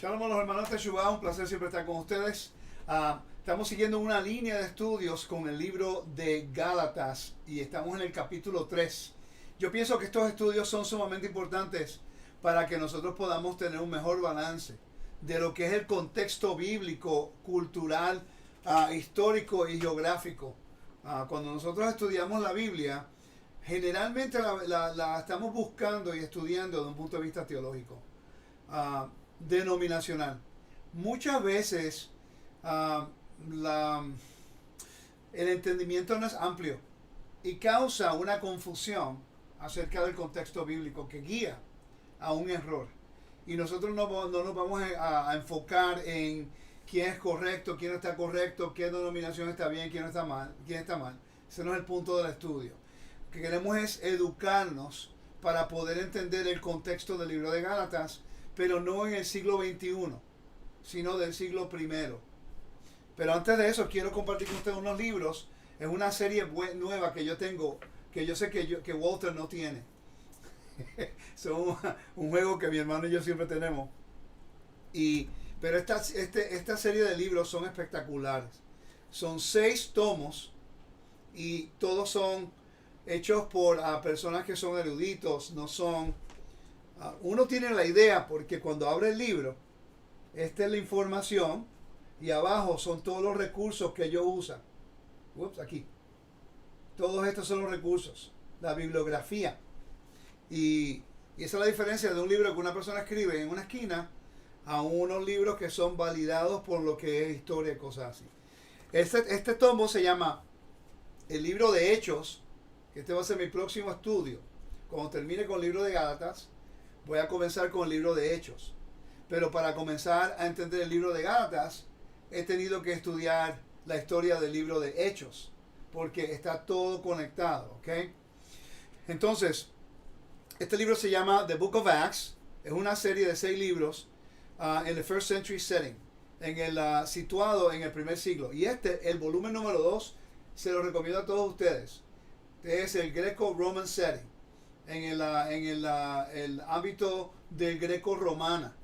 Shalom a los hermanos Teshuvah, un placer siempre estar con ustedes. Estamos siguiendo una línea de estudios con el libro de Gálatas y estamos en el capítulo 3. Yo pienso que estos estudios son sumamente importantes para que nosotros podamos tener un mejor balance de lo que es el contexto bíblico, cultural, histórico y geográfico. Cuando nosotros estudiamos la Biblia, generalmente la estamos buscando y estudiando desde un punto de vista teológico. Denominacional. Muchas veces el entendimiento no es amplio y causa una confusión acerca del contexto bíblico que guía a un error. Y nosotros no nos vamos a enfocar en quién es correcto, quién no está correcto, qué denominación está bien, quién no está mal, quién está mal. Ese no es el punto del estudio. Lo que queremos es educarnos para poder entender el contexto del libro de Gálatas, pero no en el siglo XXI, sino del siglo I. Pero antes de eso, quiero compartir con ustedes unos libros. Es una serie nueva que yo tengo, que yo sé que Walter no tiene. Son un juego que mi hermano y yo siempre tenemos. Pero esta serie de libros son espectaculares. Son 6 tomos y todos son hechos por personas que son eruditos, no son... uno tiene la idea porque cuando abre el libro, esta es la información y abajo son todos los recursos que ellos usan. Aquí. Todos estos son los recursos, la bibliografía. Y esa es la diferencia de un libro que una persona escribe en una esquina a unos libros que son validados por lo que es historia y cosas así. Este tomo se llama el libro de Hechos, que este va a ser mi próximo estudio. Cuando termine con el libro de Gálatas, voy a comenzar con el libro de Hechos. Pero para comenzar a entender el libro de Gálatas, he tenido que estudiar la historia del libro de Hechos, porque está todo conectado, ¿ok? Entonces, este libro se llama The Book of Acts. Es una serie de 6 libros en el First Century Setting, situado en el primer siglo. Y el volumen número 2, se lo recomiendo a todos ustedes. Este es el Greco-Roman Setting, en el ámbito del greco-romana.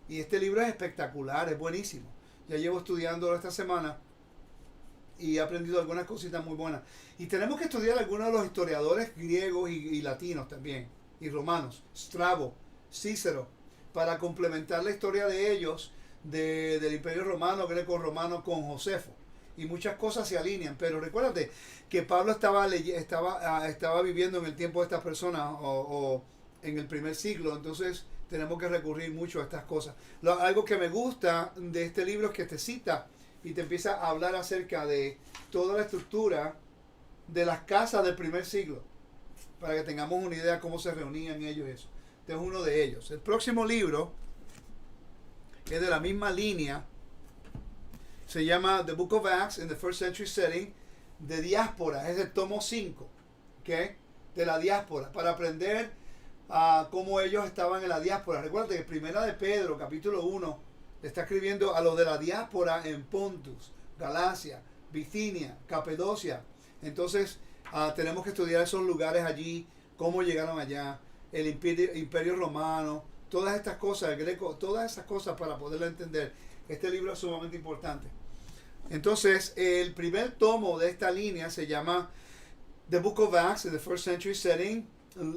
Y este libro es espectacular, es buenísimo. Ya llevo estudiándolo esta semana y he aprendido algunas cositas muy buenas. Y tenemos que estudiar algunos de los historiadores griegos y latinos también, y romanos, Strabo, Cícero, para complementar la historia de ellos, del Imperio Romano, greco-romano con Josefo. Y muchas cosas se alinean, pero recuérdate que Pablo estaba viviendo en el tiempo de estas personas o en el primer siglo, entonces tenemos que recurrir mucho a estas cosas. Algo que me gusta de este libro es que te cita y te empieza a hablar acerca de toda la estructura de las casas del primer siglo, para que tengamos una idea de cómo se reunían ellos y eso. Este es uno de ellos. El próximo libro, que es de la misma línea, se llama The Book of Acts in the First Century Setting, de diáspora. Es el tomo 5, ¿okay? De la diáspora, para aprender cómo ellos estaban en la diáspora. Recuerda que Primera de Pedro, capítulo 1, le está escribiendo a los de la diáspora en Pontus, Galacia, Bitinia, Capadocia. Entonces, tenemos que estudiar esos lugares allí, cómo llegaron allá, el imperio romano, todas estas cosas, el greco, todas esas cosas para poderlo entender. Este libro es sumamente importante. Entonces, el primer tomo de esta línea se llama The Book of Acts in the First Century Setting,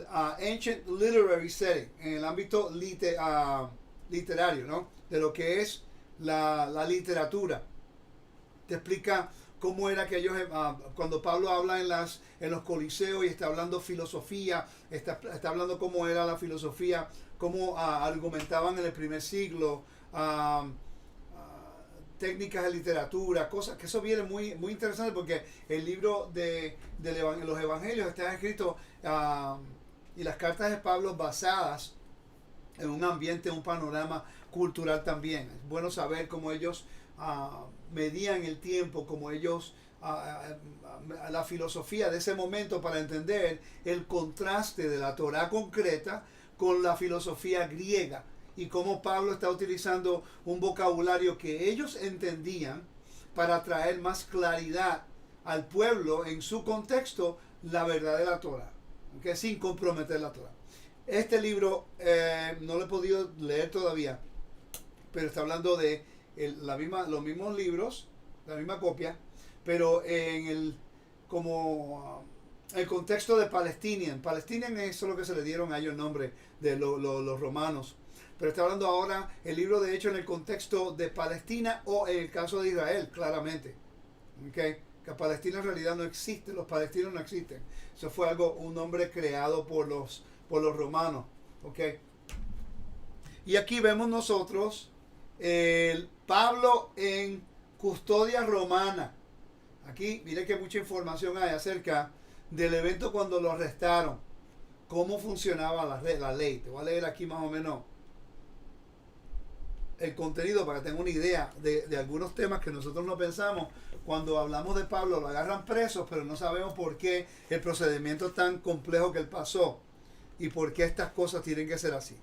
Ancient Literary Setting, en el ámbito literario, ¿no? De lo que es la literatura. Te explica cómo era que ellos, cuando Pablo habla en los coliseos y está hablando filosofía, está hablando cómo era la filosofía, cómo argumentaban en el primer siglo, técnicas de literatura, cosas que eso viene muy, muy interesante, porque el libro de los evangelios está escrito y las cartas de Pablo basadas en un ambiente, un panorama cultural también. Es bueno saber cómo ellos medían el tiempo, cómo ellos la filosofía de ese momento, para entender el contraste de la Torá concreta con la filosofía griega, y cómo Pablo está utilizando un vocabulario que ellos entendían para traer más claridad al pueblo en su contexto, la verdad de la Torá, ¿okay? Sin comprometer la Torá. Este libro no lo he podido leer todavía, pero está hablando de los mismos libros, la misma copia, pero en el contexto de Palestinian. Palestinian es lo que se le dieron a ellos el nombre de los romanos. Pero está hablando ahora el libro de Hechos en el contexto de Palestina o en el caso de Israel, claramente. ¿Okay? Que Palestina en realidad no existe, los palestinos no existen. Eso fue un nombre creado por los romanos. ¿Okay? Y aquí vemos nosotros el Pablo en custodia romana. Aquí, mire que mucha información hay acerca del evento cuando lo arrestaron. Cómo funcionaba la ley. Te voy a leer aquí más o menos el contenido para que tengan una idea de algunos temas que nosotros no pensamos. Cuando hablamos de Pablo, lo agarran presos, pero no sabemos por qué el procedimiento tan complejo que él pasó y por qué estas cosas tienen que ser así.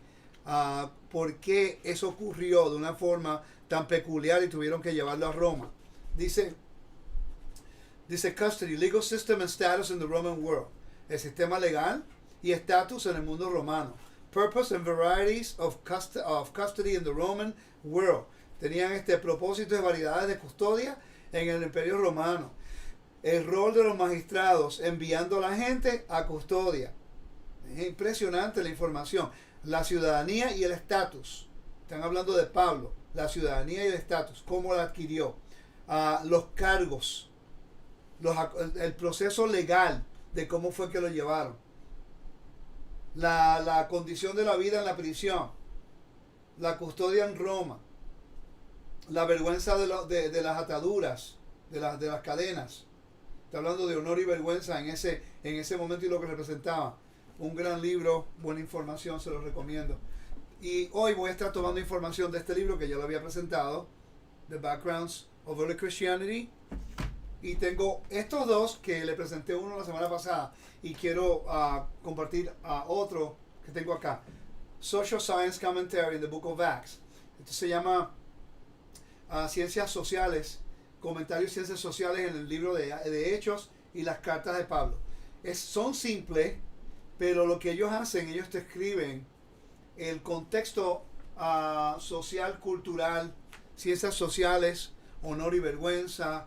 Por qué eso ocurrió de una forma tan peculiar y tuvieron que llevarlo a Roma. Dice custody, legal system and status in the Roman world. El sistema legal y estatus en el mundo romano. Purpose and varieties of custody in the Roman world. Tenían propósito y variedades de custodia en el Imperio Romano. El rol de los magistrados enviando a la gente a custodia. Es impresionante la información. La ciudadanía y el estatus. Están hablando de Pablo. La ciudadanía y el estatus. Cómo la adquirió. Los cargos. El proceso legal de cómo fue que lo llevaron. La condición de la vida en la prisión. La custodia en Roma. La vergüenza de las ataduras. De las cadenas. Está hablando de honor y vergüenza en ese momento y lo que representaba. Un gran libro, buena información, se lo recomiendo. Y hoy voy a estar tomando información de este libro que ya lo había presentado, The Backgrounds of Early Christianity. Y tengo estos dos que le presenté uno la semana pasada y quiero compartir otro que tengo acá. Social Science Commentary in the Book of Acts. Esto se llama Ciencias Sociales, Comentarios de Ciencias Sociales en el libro de Hechos y las cartas de Pablo. Son simples, pero lo que ellos hacen, ellos te escriben el contexto social, cultural, ciencias sociales, honor y vergüenza,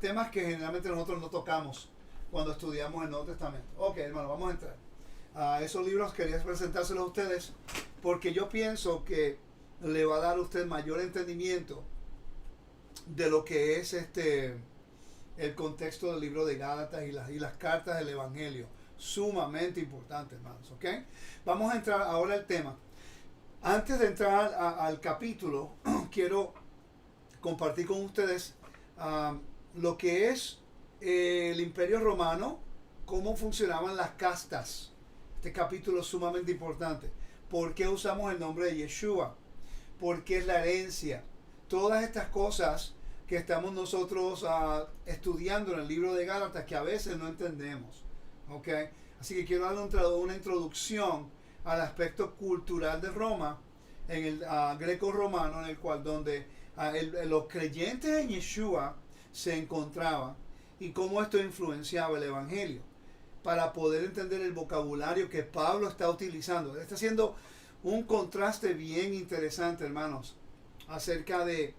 temas que generalmente nosotros no tocamos cuando estudiamos el Nuevo Testamento. Ok, hermano, vamos a entrar. Esos libros quería presentárselos a ustedes porque yo pienso que le va a dar a usted mayor entendimiento de lo que es el contexto del libro de Gálatas y las cartas del Evangelio. Sumamente importante, hermanos. ¿Ok? Vamos a entrar ahora al tema. Antes de entrar al capítulo, quiero compartir con ustedes lo que es el Imperio Romano, cómo funcionaban las castas. Este capítulo es sumamente importante. ¿Por qué usamos el nombre de Yeshua? ¿Por qué es la herencia? Todas estas cosas que estamos nosotros estudiando en el libro de Gálatas que a veces no entendemos. ¿Okay? Así que quiero darle una introducción al aspecto cultural de Roma, en el greco-romano, en el cual donde los creyentes en Yeshua se encontraban y cómo esto influenciaba el Evangelio, para poder entender el vocabulario que Pablo está utilizando. Está haciendo un contraste bien interesante, hermanos, acerca de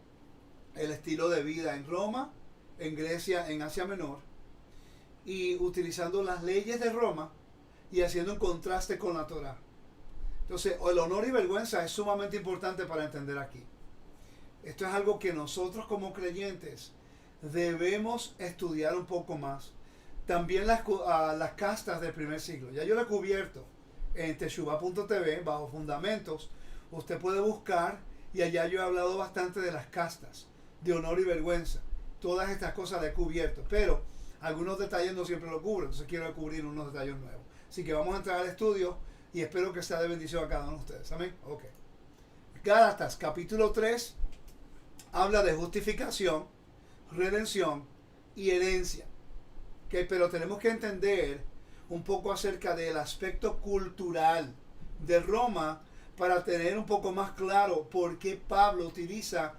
el estilo de vida en Roma, en Grecia, en Asia Menor, y utilizando las leyes de Roma y haciendo un contraste con la Torá. Entonces, el honor y vergüenza es sumamente importante para entender aquí. Esto es algo que nosotros como creyentes debemos estudiar un poco más. También las castas del primer siglo. Ya yo lo he cubierto en teshuva.tv bajo fundamentos. Usted puede buscar y allá yo he hablado bastante de las castas, de honor y vergüenza. Todas estas cosas las he cubierto, pero algunos detalles no siempre lo cubro, entonces quiero cubrir unos detalles nuevos. Así que vamos a entrar al estudio y espero que sea de bendición a cada uno de ustedes. Amén. Ok. Gálatas capítulo 3 habla de justificación, redención y herencia. Okay, pero tenemos que entender un poco acerca del aspecto cultural de Roma para tener un poco más claro por qué Pablo utiliza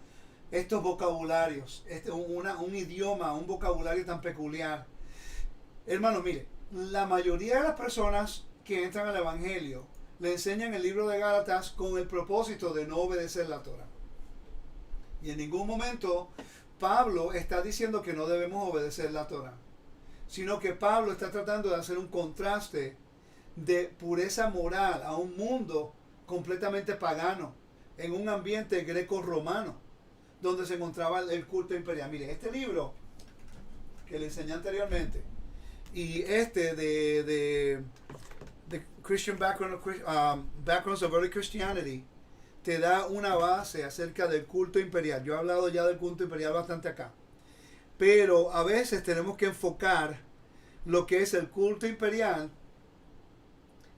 estos vocabularios, un idioma, un vocabulario tan peculiar. Hermano, mire, la mayoría de las personas que entran al Evangelio le enseñan el libro de Gálatas con el propósito de no obedecer la Torah. Y en ningún momento Pablo está diciendo que no debemos obedecer la Torah, sino que Pablo está tratando de hacer un contraste de pureza moral a un mundo completamente pagano, en un ambiente greco-romano, donde se encontraba el culto imperial. Mire, este libro que le enseñé anteriormente, y este de Christian Backgrounds of Early Christianity, te da una base acerca del culto imperial. Yo he hablado ya del culto imperial bastante acá. Pero a veces tenemos que enfocar lo que es el culto imperial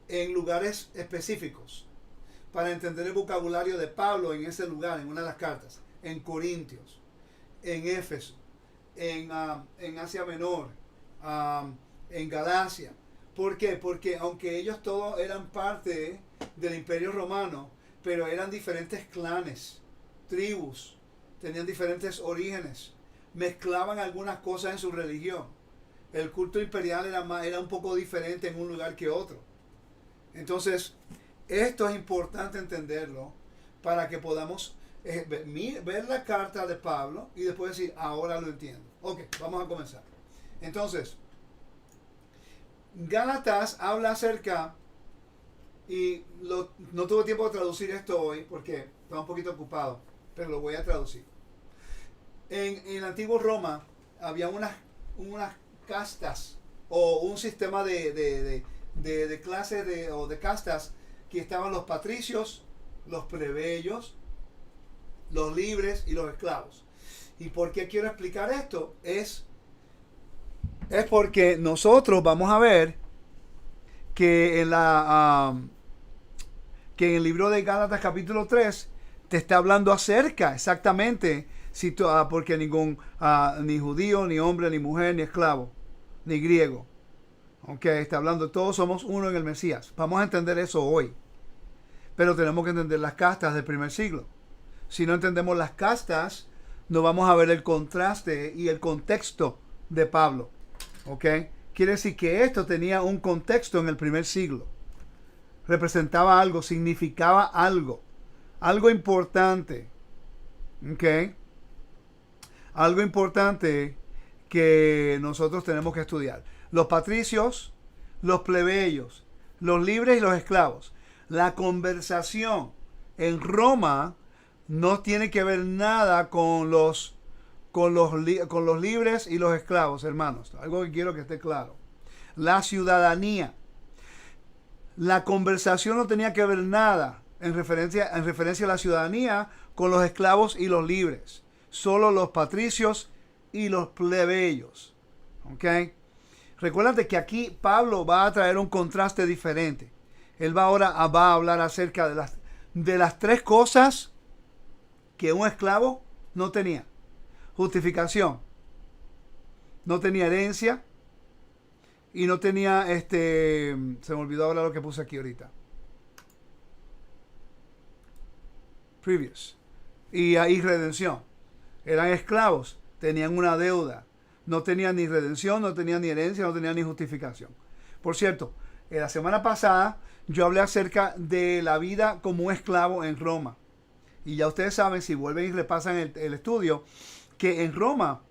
en lugares específicos para entender el vocabulario de Pablo en ese lugar, en una de las cartas, en Corintios, en Éfeso, en Asia Menor, en Galacia. ¿Por qué? Porque aunque ellos todos eran parte del Imperio Romano, pero eran diferentes clanes, tribus, tenían diferentes orígenes, mezclaban algunas cosas en su religión. El culto imperial era un poco diferente en un lugar que otro. Entonces, esto es importante entenderlo para que podamos ver la carta de Pablo y después decir, ahora lo entiendo. Ok, vamos a comenzar. Entonces, Gálatas habla acerca, y no tuve tiempo de traducir esto hoy porque estaba un poquito ocupado, pero lo voy a traducir. En el antiguo Roma había unas castas o un sistema de clases o de castas, que estaban los patricios, los plebeyos, los libres y los esclavos. ¿Y por qué quiero explicar esto? Es porque nosotros vamos a ver que que en el libro de Gálatas capítulo 3 te está hablando acerca exactamente, porque ni judío, ni hombre, ni mujer, ni esclavo, ni griego. Está hablando, todos somos uno en el Mesías. Vamos a entender eso hoy. Pero tenemos que entender las castas del primer siglo. Si no entendemos las castas, no vamos a ver el contraste y el contexto de Pablo. Quiere decir que esto tenía un contexto en el primer siglo. Representaba algo, significaba algo importante. Algo importante que nosotros tenemos que estudiar. Los patricios, los plebeyos, los libres y los esclavos. La conversación en Roma no tiene que ver nada con los libres y los esclavos, hermanos. Algo que quiero que esté claro. La ciudadanía. La conversación no tenía que ver nada en referencia a la ciudadanía con los esclavos y los libres. Solo los patricios y los plebeyos. Recuérdate que aquí Pablo va a traer un contraste diferente. Él va a hablar acerca de las tres cosas que un esclavo no tenía. Justificación. No tenía herencia. Y no tenía, se me olvidó ahora lo que puse aquí ahorita. Previous. Y redención. Eran esclavos. Tenían una deuda. No tenían ni redención, no tenían ni herencia, no tenían ni justificación. Por cierto, la semana pasada yo hablé acerca de la vida como un esclavo en Roma. Y ya ustedes saben, si vuelven y repasan el estudio, que en Roma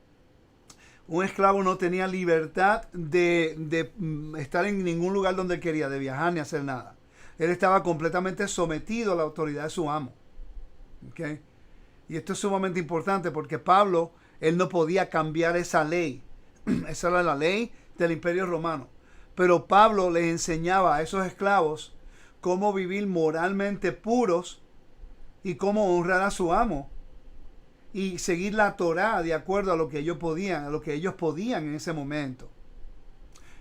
un esclavo no tenía libertad de estar en ningún lugar donde él quería, de viajar ni hacer nada. Él estaba completamente sometido a la autoridad de su amo. Y esto es sumamente importante porque Pablo, él no podía cambiar esa ley. Esa era la ley del Imperio Romano. Pero Pablo les enseñaba a esos esclavos cómo vivir moralmente puros y cómo honrar a su amo y seguir la Torá de acuerdo a lo que ellos podían en ese momento.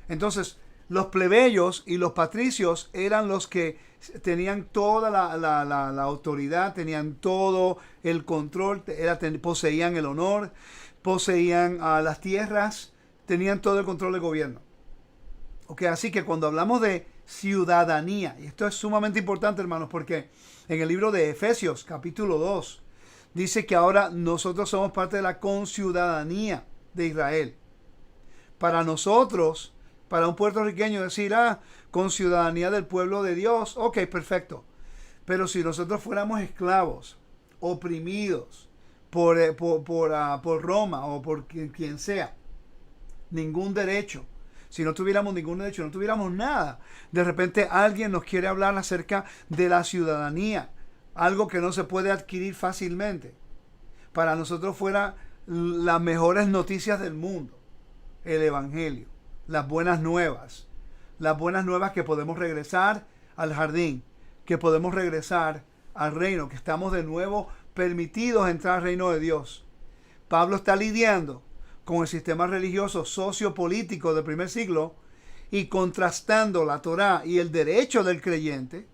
Entonces, los plebeyos y los patricios eran los que tenían toda la autoridad, tenían todo el control, poseían el honor, poseían las tierras, tenían todo el control del gobierno. Así que cuando hablamos de ciudadanía, y esto es sumamente importante, hermanos, porque en el libro de Efesios, capítulo 2, dice que ahora nosotros somos parte de la conciudadanía de Israel. Para nosotros, para un puertorriqueño decir, conciudadanía del pueblo de Dios, ok, perfecto. Pero si nosotros fuéramos esclavos, oprimidos, por Roma o por quien sea. Ningún derecho. Si no tuviéramos ningún derecho, no tuviéramos nada. De repente alguien nos quiere hablar acerca de la ciudadanía, algo que no se puede adquirir fácilmente. Para nosotros fuera las mejores noticias del mundo, el Evangelio, las buenas nuevas que podemos regresar al jardín, que podemos regresar al reino, que estamos de nuevo permitidos entrar al reino de Dios. Pablo está lidiando con el sistema religioso sociopolítico del primer siglo y contrastando la Torá y el derecho del creyente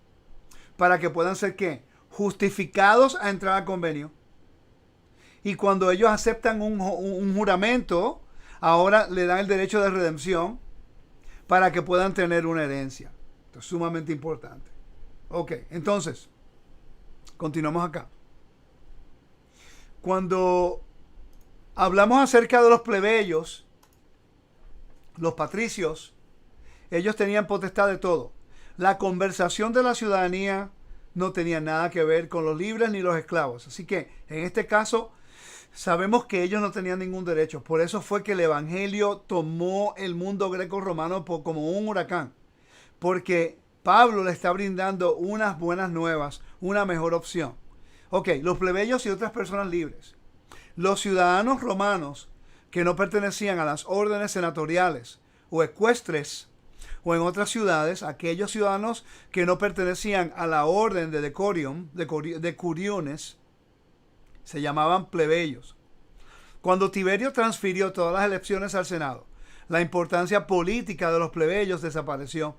para que puedan ser ¿qué? Justificados a entrar al convenio. Y cuando ellos aceptan un juramento, ahora le dan el derecho de redención para que puedan tener una herencia. Esto es sumamente importante. Ok, entonces, continuamos acá. Cuando hablamos acerca de los plebeyos, los patricios, ellos tenían potestad de todo. La conversación de la ciudadanía no tenía nada que ver con los libres ni los esclavos. Así que, en este caso, sabemos que ellos no tenían ningún derecho. Por eso fue que el Evangelio tomó el mundo greco-romano como un huracán. Porque Pablo le está brindando unas buenas nuevas, una mejor opción. Ok, los plebeyos y otras personas libres. Los ciudadanos romanos que no pertenecían a las órdenes senatoriales o ecuestres o en otras ciudades, aquellos ciudadanos que no pertenecían a la orden de decorium, de curiones, se llamaban plebeyos. Cuando Tiberio transfirió todas las elecciones al Senado, la importancia política de los plebeyos desapareció.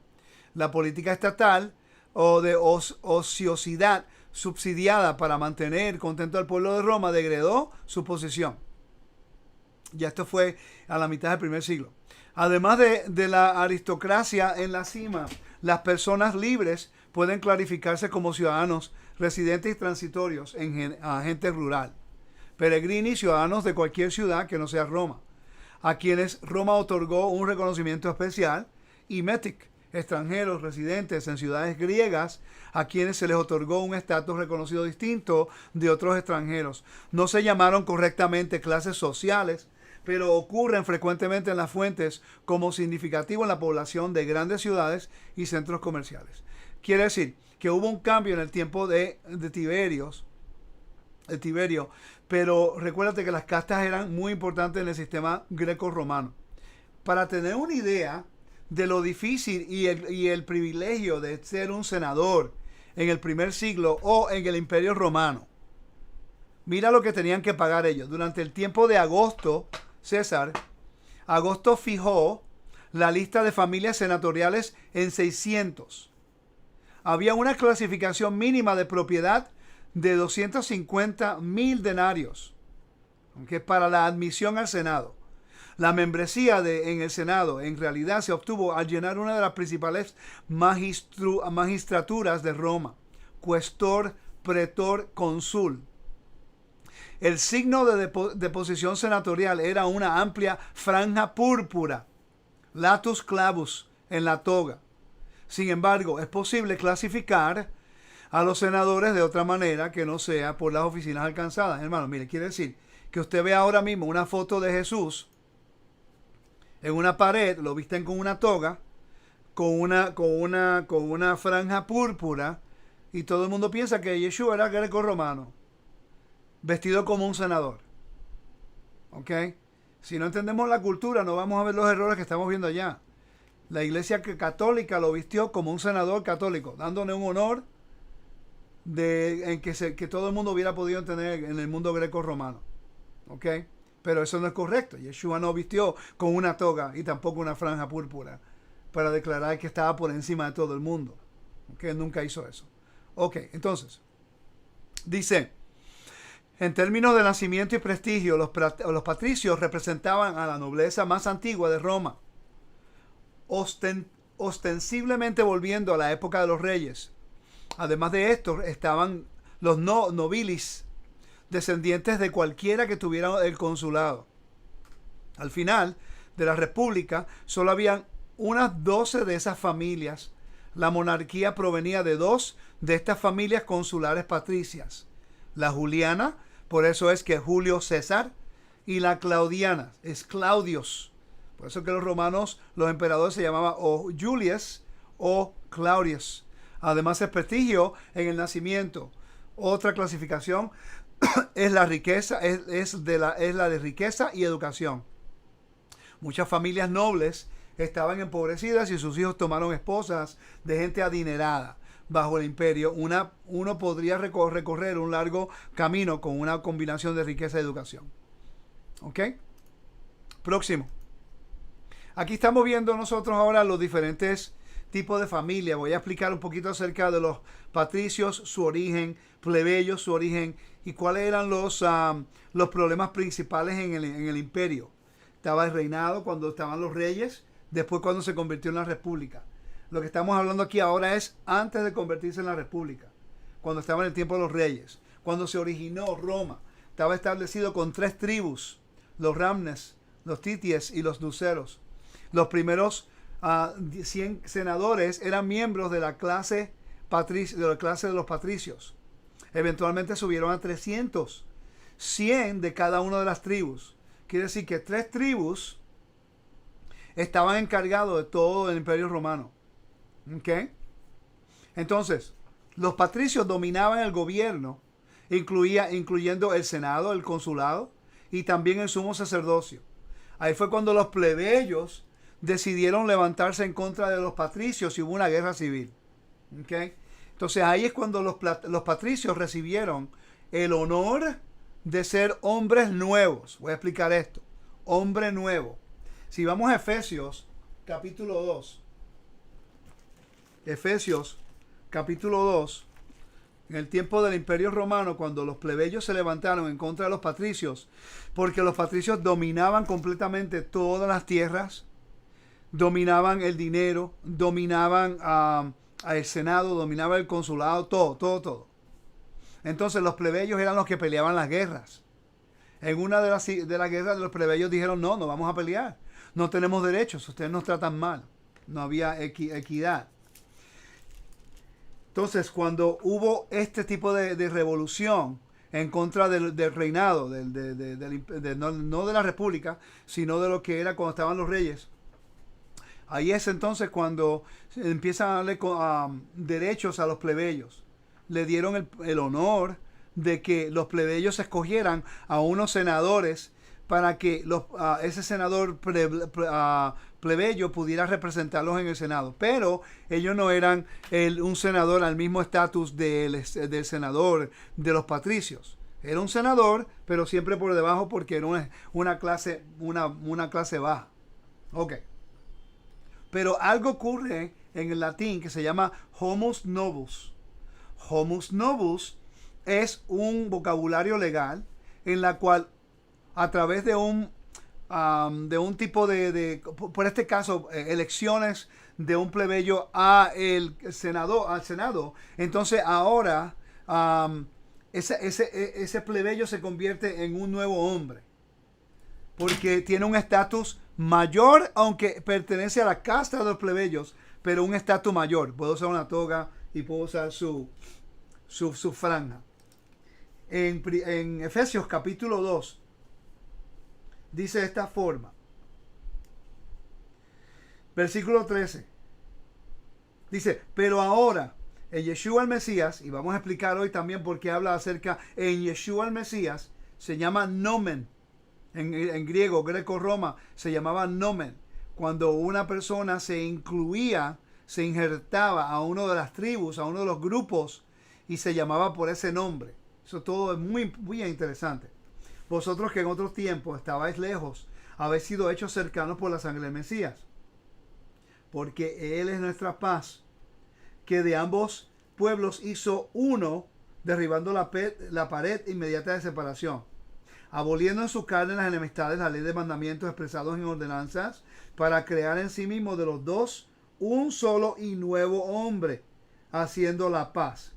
La política estatal o de ociosidad subsidiada para mantener contento al pueblo de Roma degradó su posición. Ya esto fue a la mitad del primer siglo. Además de la aristocracia en la cima, las personas libres pueden clarificarse como ciudadanos residentes y transitorios en gente rural, peregrinos y ciudadanos de cualquier ciudad que no sea Roma, a quienes Roma otorgó un reconocimiento especial, y metic, extranjeros residentes en ciudades griegas, a quienes se les otorgó un estatus reconocido distinto de otros extranjeros. No se llamaron correctamente clases sociales, pero ocurren frecuentemente en las fuentes como significativo en la población de grandes ciudades y centros comerciales. Quiere decir que hubo un cambio en el tiempo de Tiberio, pero recuérdate que las castas eran muy importantes en el sistema greco-romano. Para tener una idea de lo difícil y el privilegio de ser un senador en el primer siglo o en el Imperio Romano, mira lo que tenían que pagar ellos. Durante el tiempo de Augusto César, Augusto fijó la lista de familias senatoriales en 600. Había una clasificación mínima de propiedad de 250,000 denarios, que es para la admisión al Senado. La membresía en el Senado en realidad se obtuvo al llenar una de las principales magistraturas de Roma: cuestor, pretor, cónsul. El signo de posición senatorial era una amplia franja púrpura, latus clavus, en la toga. Sin embargo, es posible clasificar a los senadores de otra manera que no sea por las oficinas alcanzadas. Hermano, mire, quiere decir que usted ve ahora mismo una foto de Jesús en una pared, lo visten con una toga, con una franja púrpura, y todo el mundo piensa que Yeshua era greco-romano, vestido como un senador. ¿Ok? Si no entendemos la cultura, no vamos a ver los errores que estamos viendo allá. La iglesia católica lo vistió como un senador católico, dándole un honor que todo el mundo hubiera podido tener en el mundo greco-romano. ¿Ok? Pero eso no es correcto. Yeshua no vistió con una toga y tampoco una franja púrpura para declarar que estaba por encima de todo el mundo. ¿Ok? Nunca hizo eso. Ok, entonces, dice, en términos de nacimiento y prestigio, los patricios representaban a la nobleza más antigua de Roma, ostensiblemente volviendo a la época de los reyes. Además de esto, estaban los nobilis, descendientes de cualquiera que tuviera el consulado. Al final de la República, solo habían unas 12 de esas familias. La monarquía provenía de 2 de estas familias consulares patricias: la Juliana, Por eso es que Julio César y la Claudiana es Claudios. Por eso que los romanos, los emperadores se llamaban o Julius o Claudius. Además es prestigio en el nacimiento. Otra clasificación es la riqueza, es la de riqueza y educación. Muchas familias nobles estaban empobrecidas y sus hijos tomaron esposas de gente adinerada. Bajo el imperio, uno podría recorrer un largo camino con una combinación de riqueza y educación. ¿Ok? Próximo. Aquí estamos viendo nosotros ahora los diferentes tipos de familia. Voy a explicar un poquito acerca de los patricios, su origen, plebeyos, su origen y cuáles eran los problemas principales en el imperio. Estaba el reinado cuando estaban los reyes, después cuando se convirtió en la república. Lo que estamos hablando aquí ahora es antes de convertirse en la república, cuando estaba en el tiempo de los reyes, cuando se originó Roma. Estaba establecido con 3 tribus, los Ramnes, los Tities y los Duceros. Los primeros 100 senadores eran miembros de la clase de los patricios. Eventualmente subieron a 300, 100 de cada una de las tribus. Quiere decir que 3 tribus estaban encargados de todo el imperio romano. ¿Ok? Entonces, los patricios dominaban el gobierno, incluyendo el senado, el consulado y también el sumo sacerdocio. Ahí fue cuando los plebeyos decidieron levantarse en contra de los patricios y hubo una guerra civil. ¿Ok? Entonces ahí es cuando los patricios recibieron el honor de ser hombres nuevos. Voy a explicar esto. Hombre nuevo. Si vamos a Efesios capítulo 2. Efesios capítulo 2. En el tiempo del Imperio Romano, cuando los plebeyos se levantaron en contra de los patricios, porque los patricios dominaban completamente todas las tierras, dominaban el dinero, dominaban el senado, dominaban el consulado, todo. Entonces los plebeyos eran los que peleaban las guerras. En una de las guerras los plebeyos dijeron, no vamos a pelear. No tenemos derechos, ustedes nos tratan mal. No había equidad. Entonces, cuando hubo este tipo de revolución en contra del reinado, no de la república, sino de lo que era cuando estaban los reyes, ahí es entonces cuando empiezan a darle derechos a los plebeyos. Le dieron el honor de que los plebeyos escogieran a unos senadores para que ese senador plebeyo pudiera representarlos en el Senado. Pero ellos no eran un senador al mismo estatus del senador de los patricios. Era un senador, pero siempre por debajo porque era una clase baja. Ok. Pero algo ocurre en el latín que se llama homus novus. Homus novus es un vocabulario legal en la cual a través de un tipo por este caso, elecciones de un plebeyo al Senado, entonces ahora ese plebeyo se convierte en un nuevo hombre, porque tiene un estatus mayor, aunque pertenece a la casta de los plebeyos, pero un estatus mayor. Puede usar una toga y puede usar su franja. En Efesios capítulo 2, dice de esta forma. Versículo 13. Dice, pero ahora, en Yeshua el Mesías, y vamos a explicar hoy también por qué habla acerca, en Yeshua el Mesías, se llama nomen. En griego, greco-roma, se llamaba nomen. Cuando una persona se incluía, se injertaba a uno de las tribus, a uno de los grupos, y se llamaba por ese nombre. Eso todo es muy, muy interesante. Vosotros que en otros tiempos estabais lejos, habéis sido hechos cercanos por la sangre del Mesías. Porque Él es nuestra paz, que de ambos pueblos hizo uno, derribando la pared inmediata de separación, aboliendo en su carne las enemistades, la ley de mandamientos expresados en ordenanzas, para crear en sí mismo de los dos un solo y nuevo hombre, haciendo la paz.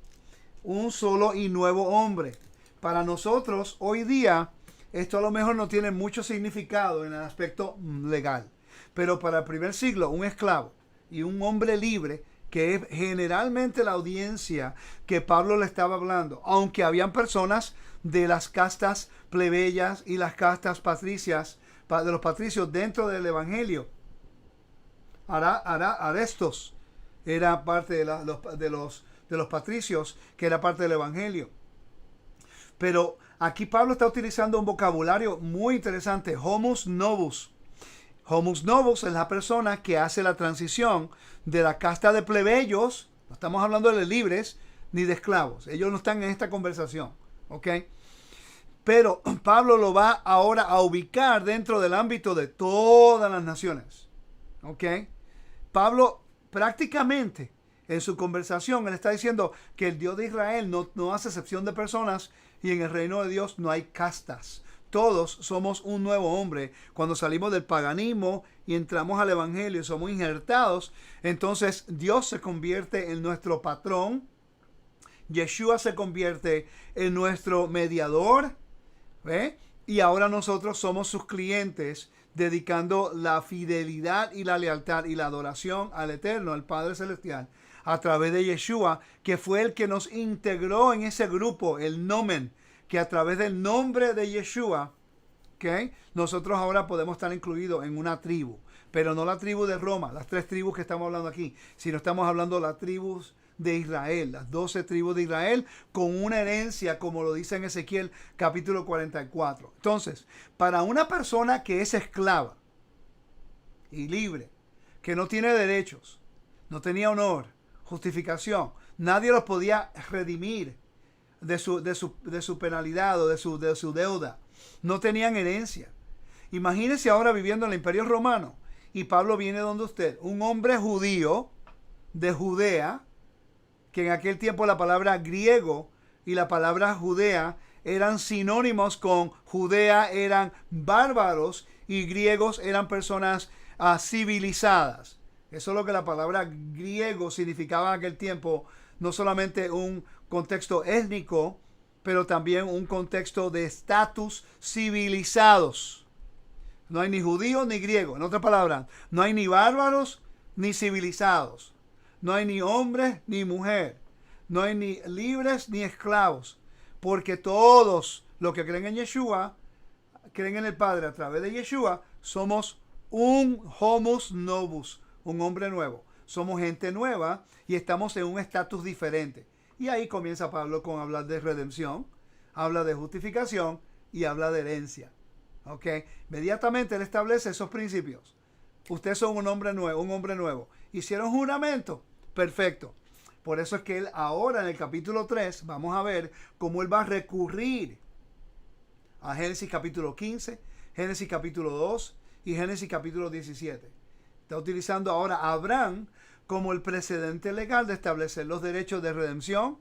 Un solo y nuevo hombre. Para nosotros, hoy día, esto a lo mejor no tiene mucho significado en el aspecto legal. Pero para el primer siglo, un esclavo y un hombre libre que es generalmente la audiencia que Pablo le estaba hablando, aunque habían personas de las castas plebeyas y las castas patricias, de los patricios dentro del evangelio. Arestos era parte de los patricios, que era parte del evangelio. Pero aquí Pablo está utilizando un vocabulario muy interesante, homus novus. Homus novus es la persona que hace la transición de la casta de plebeyos, no estamos hablando de libres ni de esclavos, ellos no están en esta conversación, ¿ok? Pero Pablo lo va ahora a ubicar dentro del ámbito de todas las naciones, ¿ok? Pablo prácticamente en su conversación él está diciendo que el Dios de Israel no hace excepción de personas y en el reino de Dios no hay castas. Todos somos un nuevo hombre. Cuando salimos del paganismo y entramos al evangelio y somos injertados, entonces Dios se convierte en nuestro patrón. Yeshua se convierte en nuestro mediador. ¿Ve? Y ahora nosotros somos sus clientes, dedicando la fidelidad y la lealtad y la adoración al Eterno, al Padre Celestial, a través de Yeshua, que fue el que nos integró en ese grupo, el Nomen, que a través del nombre de Yeshua, ¿okay? Nosotros ahora podemos estar incluidos en una tribu, pero no la tribu de Roma, las 3 tribus que estamos hablando aquí, sino estamos hablando de las tribus de Israel, las 12 tribus de Israel, con una herencia, como lo dice en Ezequiel capítulo 44. Entonces, para una persona que es esclava y libre, que no tiene derechos, no tenía honor, justificación, nadie los podía redimir de su penalidad o de su deuda. No tenían herencia. Imagínense ahora viviendo en el Imperio Romano y Pablo viene donde usted, un hombre judío de Judea, que en aquel tiempo la palabra griego y la palabra Judea eran sinónimos con Judea eran bárbaros y griegos eran personas civilizadas. Eso es lo que la palabra griego significaba en aquel tiempo, no solamente un contexto étnico, pero también un contexto de estatus civilizados. No hay ni judíos ni griegos. En otras palabras, no hay ni bárbaros ni civilizados. No hay ni hombre ni mujer. No hay ni libres ni esclavos. Porque todos los que creen en Yeshua, creen en el Padre a través de Yeshua, somos un homus novus, un hombre nuevo. Somos gente nueva y estamos en un estatus diferente. Y ahí comienza Pablo con hablar de redención, habla de justificación y habla de herencia. ¿Ok? Inmediatamente él establece esos principios. Ustedes son un hombre nuevo. Hicieron juramento. Perfecto. Por eso es que él ahora en el capítulo 3 vamos a ver cómo él va a recurrir a Génesis capítulo 15, Génesis capítulo 2 y Génesis capítulo 17. Está utilizando ahora a Abraham como el precedente legal de establecer los derechos de redención,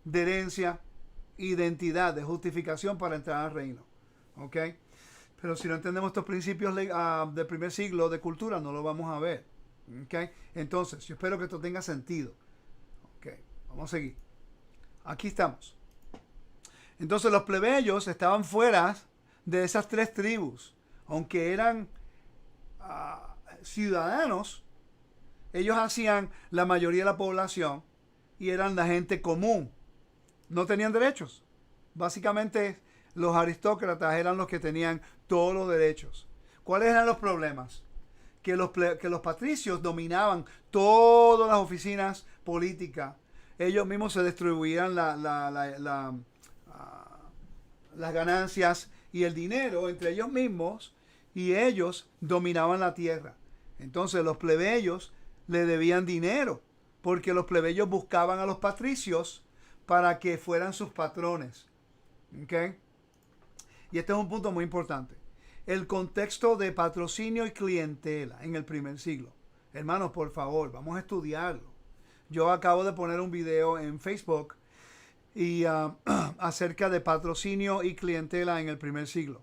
de herencia, identidad, de justificación para entrar al reino. ¿Ok? Pero si no entendemos estos principios del primer siglo de cultura, no lo vamos a ver. ¿Ok? Entonces, yo espero que esto tenga sentido. Ok, vamos a seguir. Aquí estamos. Entonces, los plebeyos estaban fuera de esas 3 tribus. Aunque eran ciudadanos, ellos hacían la mayoría de la población y eran la gente común. No tenían derechos. Básicamente, los aristócratas eran los que tenían todos los derechos. ¿Cuáles eran los problemas? Que los patricios dominaban todas las oficinas políticas. Ellos mismos se distribuían las ganancias y el dinero entre ellos mismos y ellos dominaban la tierra. Entonces los plebeyos le debían dinero porque los plebeyos buscaban a los patricios para que fueran sus patrones. ¿Okay? Y este es un punto muy importante. El contexto de patrocinio y clientela en el primer siglo. Hermanos, por favor, vamos a estudiarlo. Yo acabo de poner un video en Facebook y acerca de patrocinio y clientela en el primer siglo.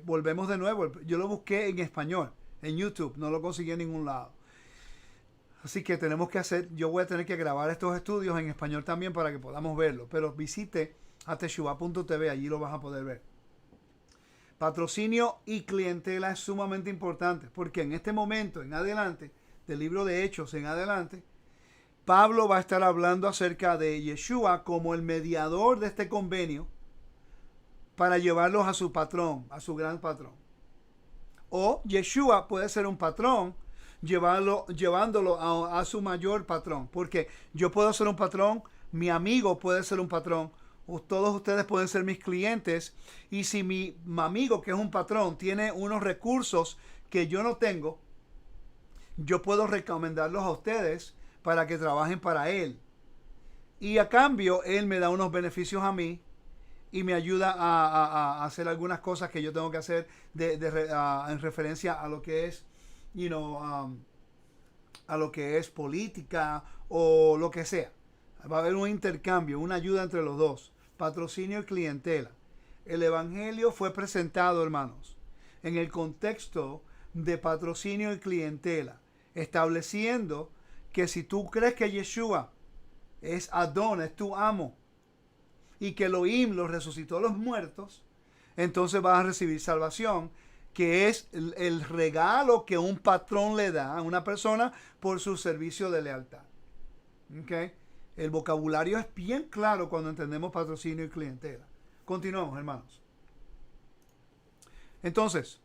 Volvemos de nuevo. Yo lo busqué en español, en YouTube. No lo conseguí en ningún lado. Así que yo voy a tener que grabar estos estudios en español también para que podamos verlo. Pero visite a teshuva.tv, allí lo vas a poder ver. Patrocinio y clientela es sumamente importante porque en este momento en adelante, del libro de Hechos en adelante, Pablo va a estar hablando acerca de Yeshua como el mediador de este convenio para llevarlos a su patrón, a su gran patrón. O Yeshua puede ser un patrón llevándolo a su mayor patrón. Porque yo puedo ser un patrón, mi amigo puede ser un patrón, todos ustedes pueden ser mis clientes. Y si mi amigo, que es un patrón, tiene unos recursos que yo no tengo, yo puedo recomendarlos a ustedes para que trabajen para él. Y a cambio, él me da unos beneficios a mí y me ayuda a hacer algunas cosas que yo tengo que hacer en referencia a lo que es, a lo que es política o lo que sea. Va a haber un intercambio, una ayuda entre los dos. Patrocinio y clientela. El evangelio fue presentado, hermanos, en el contexto de patrocinio y clientela, estableciendo que si tú crees que Yeshua es Adón, es tu amo, y que Elohim lo resucitó a los muertos, entonces vas a recibir salvación, que es el regalo que un patrón le da a una persona por su servicio de lealtad. ¿Okay? El vocabulario es bien claro cuando entendemos patrocinio y clientela. Continuamos, hermanos. Entonces,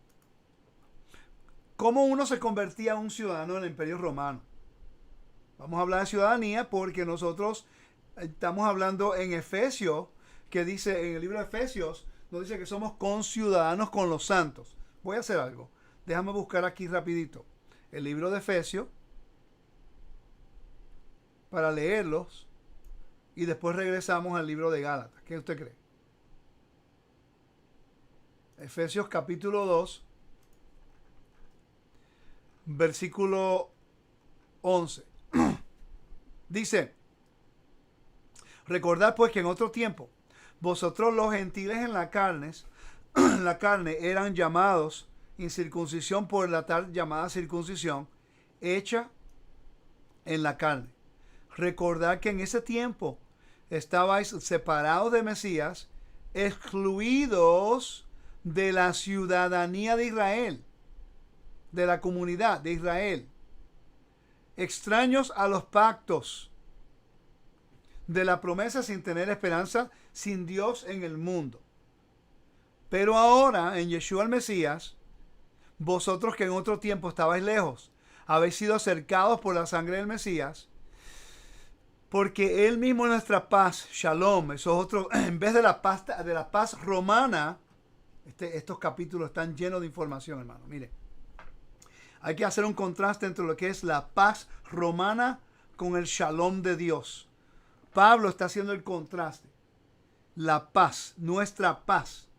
¿cómo uno se convertía a un ciudadano del Imperio Romano? Vamos a hablar de ciudadanía porque nosotros estamos hablando en Efesios, que dice, en el libro de Efesios, nos dice que somos conciudadanos con los santos. Voy a hacer algo. Déjame buscar aquí rapidito el libro de Efesios para leerlos y después regresamos al libro de Gálatas. ¿Qué usted cree? Efesios capítulo 2, versículo 11. Dice: recordad pues que en otro tiempo vosotros los gentiles en la carne eran llamados incircuncisión por la tal llamada circuncisión hecha en la carne. Recordad que en ese tiempo estabais separados de Mesías, excluidos de la ciudadanía de Israel, de la comunidad de Israel, extraños a los pactos de la promesa, sin tener esperanza, sin Dios en el mundo. Pero ahora, en Yeshua el Mesías, vosotros que en otro tiempo estabais lejos, habéis sido acercados por la sangre del Mesías, porque Él mismo es nuestra paz, Shalom. Eso es otro, en vez de la paz romana. Estos capítulos están llenos de información, hermano. Mire, hay que hacer un contraste entre lo que es la paz romana con el Shalom de Dios. Pablo está haciendo el contraste. La paz, nuestra paz.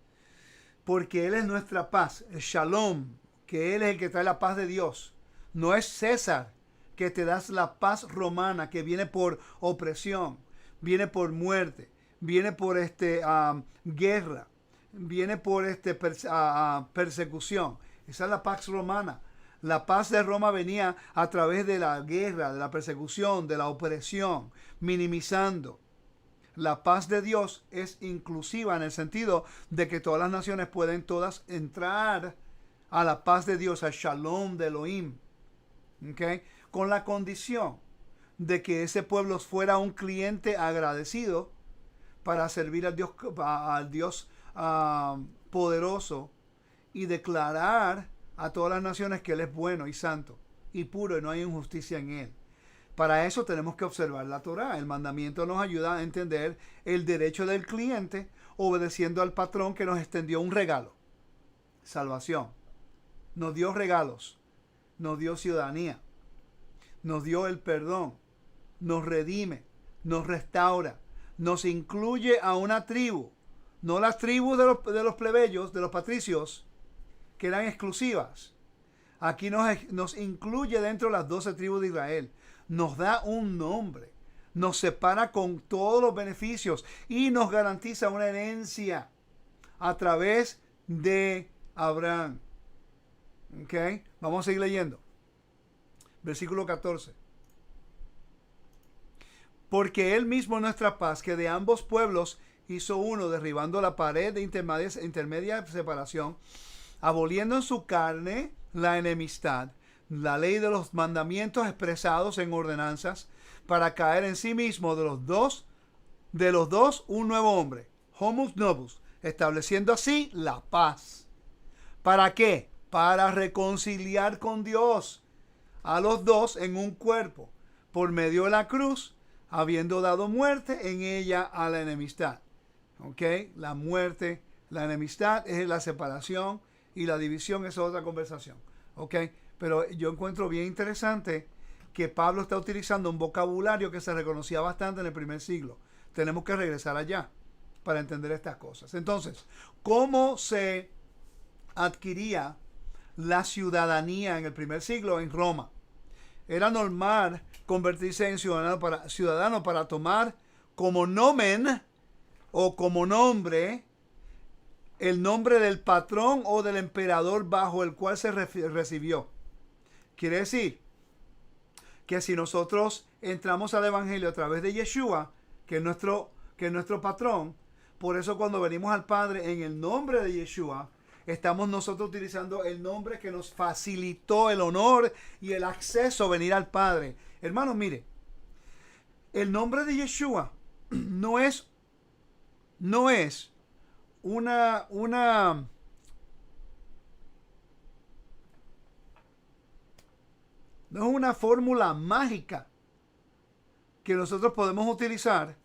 Porque Él es nuestra paz, el Shalom, que Él es el que trae la paz de Dios. No es César que te das la paz romana, que viene por opresión, viene por muerte, viene por guerra, viene por persecución. Esa es la paz romana. La paz de Roma venía a través de la guerra, de la persecución, de la opresión, minimizando. La paz de Dios es inclusiva en el sentido de que todas las naciones pueden todas entrar a la paz de Dios, al Shalom de Elohim. ¿Okay? Con la condición de que ese pueblo fuera un cliente agradecido para servir al Dios poderoso y declarar a todas las naciones que Él es bueno y santo y puro y no hay injusticia en Él. Para eso tenemos que observar la Torá. El mandamiento nos ayuda a entender el derecho del cliente obedeciendo al patrón que nos extendió un regalo. Salvación. Nos dio regalos. Nos dio ciudadanía. Nos dio el perdón. Nos redime. Nos restaura. Nos incluye a una tribu. No las tribus de los plebeyos, de los patricios, que eran exclusivas. Aquí nos incluye dentro de las 12 tribus de Israel. Nos da un nombre, nos separa con todos los beneficios y nos garantiza una herencia a través de Abraham. ¿Ok? Vamos a seguir leyendo. Versículo 14. Porque Él mismo es nuestra paz, que de ambos pueblos hizo uno, derribando la pared de intermedia separación, aboliendo en su carne la enemistad, la ley de los mandamientos expresados en ordenanzas, para caer en sí mismo de los dos un nuevo hombre, homus novus, estableciendo así la paz. ¿Para qué? Para reconciliar con Dios a los dos en un cuerpo, por medio de la cruz, habiendo dado muerte en ella a la enemistad. ¿Ok? La muerte, la enemistad es la separación y la división es otra conversación. ¿Ok? Pero yo encuentro bien interesante que Pablo está utilizando un vocabulario que se reconocía bastante en el primer siglo. Tenemos que regresar allá para entender estas cosas. Entonces, ¿cómo se adquiría la ciudadanía en el primer siglo en Roma? Era normal convertirse en ciudadano para tomar como nomen o como nombre el nombre del patrón o del emperador bajo el cual se recibió. Quiere decir que si nosotros entramos al evangelio a través de Yeshua, que es nuestro patrón, por eso cuando venimos al Padre en el nombre de Yeshua, estamos nosotros utilizando el nombre que nos facilitó el honor y el acceso a venir al Padre. Hermanos, mire, el nombre de Yeshua no es una fórmula mágica que nosotros podemos utilizar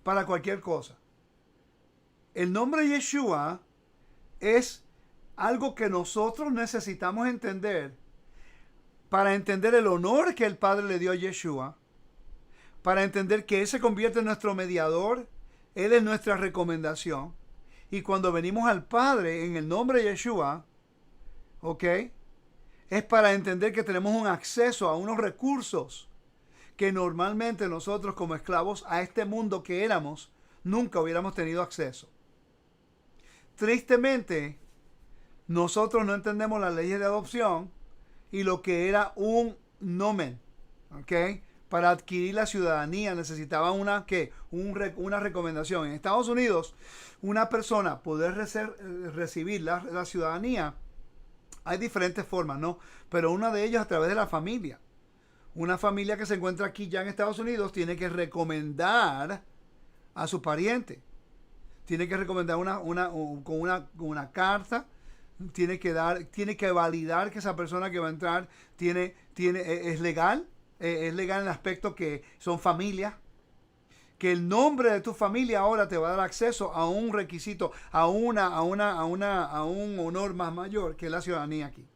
para cualquier cosa. El nombre Yeshua es algo que nosotros necesitamos entender para entender el honor que el Padre le dio a Yeshua, para entender que Él se convierte en nuestro mediador, Él es nuestra recomendación. Y cuando venimos al Padre en el nombre de Yeshua, ¿ok? Es para entender que tenemos un acceso a unos recursos que normalmente nosotros como esclavos a este mundo que éramos, nunca hubiéramos tenido acceso. Tristemente, nosotros no entendemos las leyes de adopción y lo que era un nomen, ¿ok? Para adquirir la ciudadanía necesitaba una recomendación. En Estados Unidos, una persona poder recibir la ciudadanía, hay diferentes formas, ¿no? Pero una de ellas a través de la familia. Una familia que se encuentra aquí ya en Estados Unidos tiene que recomendar a su pariente. Tiene que recomendar con una carta. Tiene que validar que esa persona que va a entrar es legal. Es legal en el aspecto que son familias. Que el nombre de tu familia ahora te va a dar acceso a un requisito, a un honor más mayor que es la ciudadanía aquí.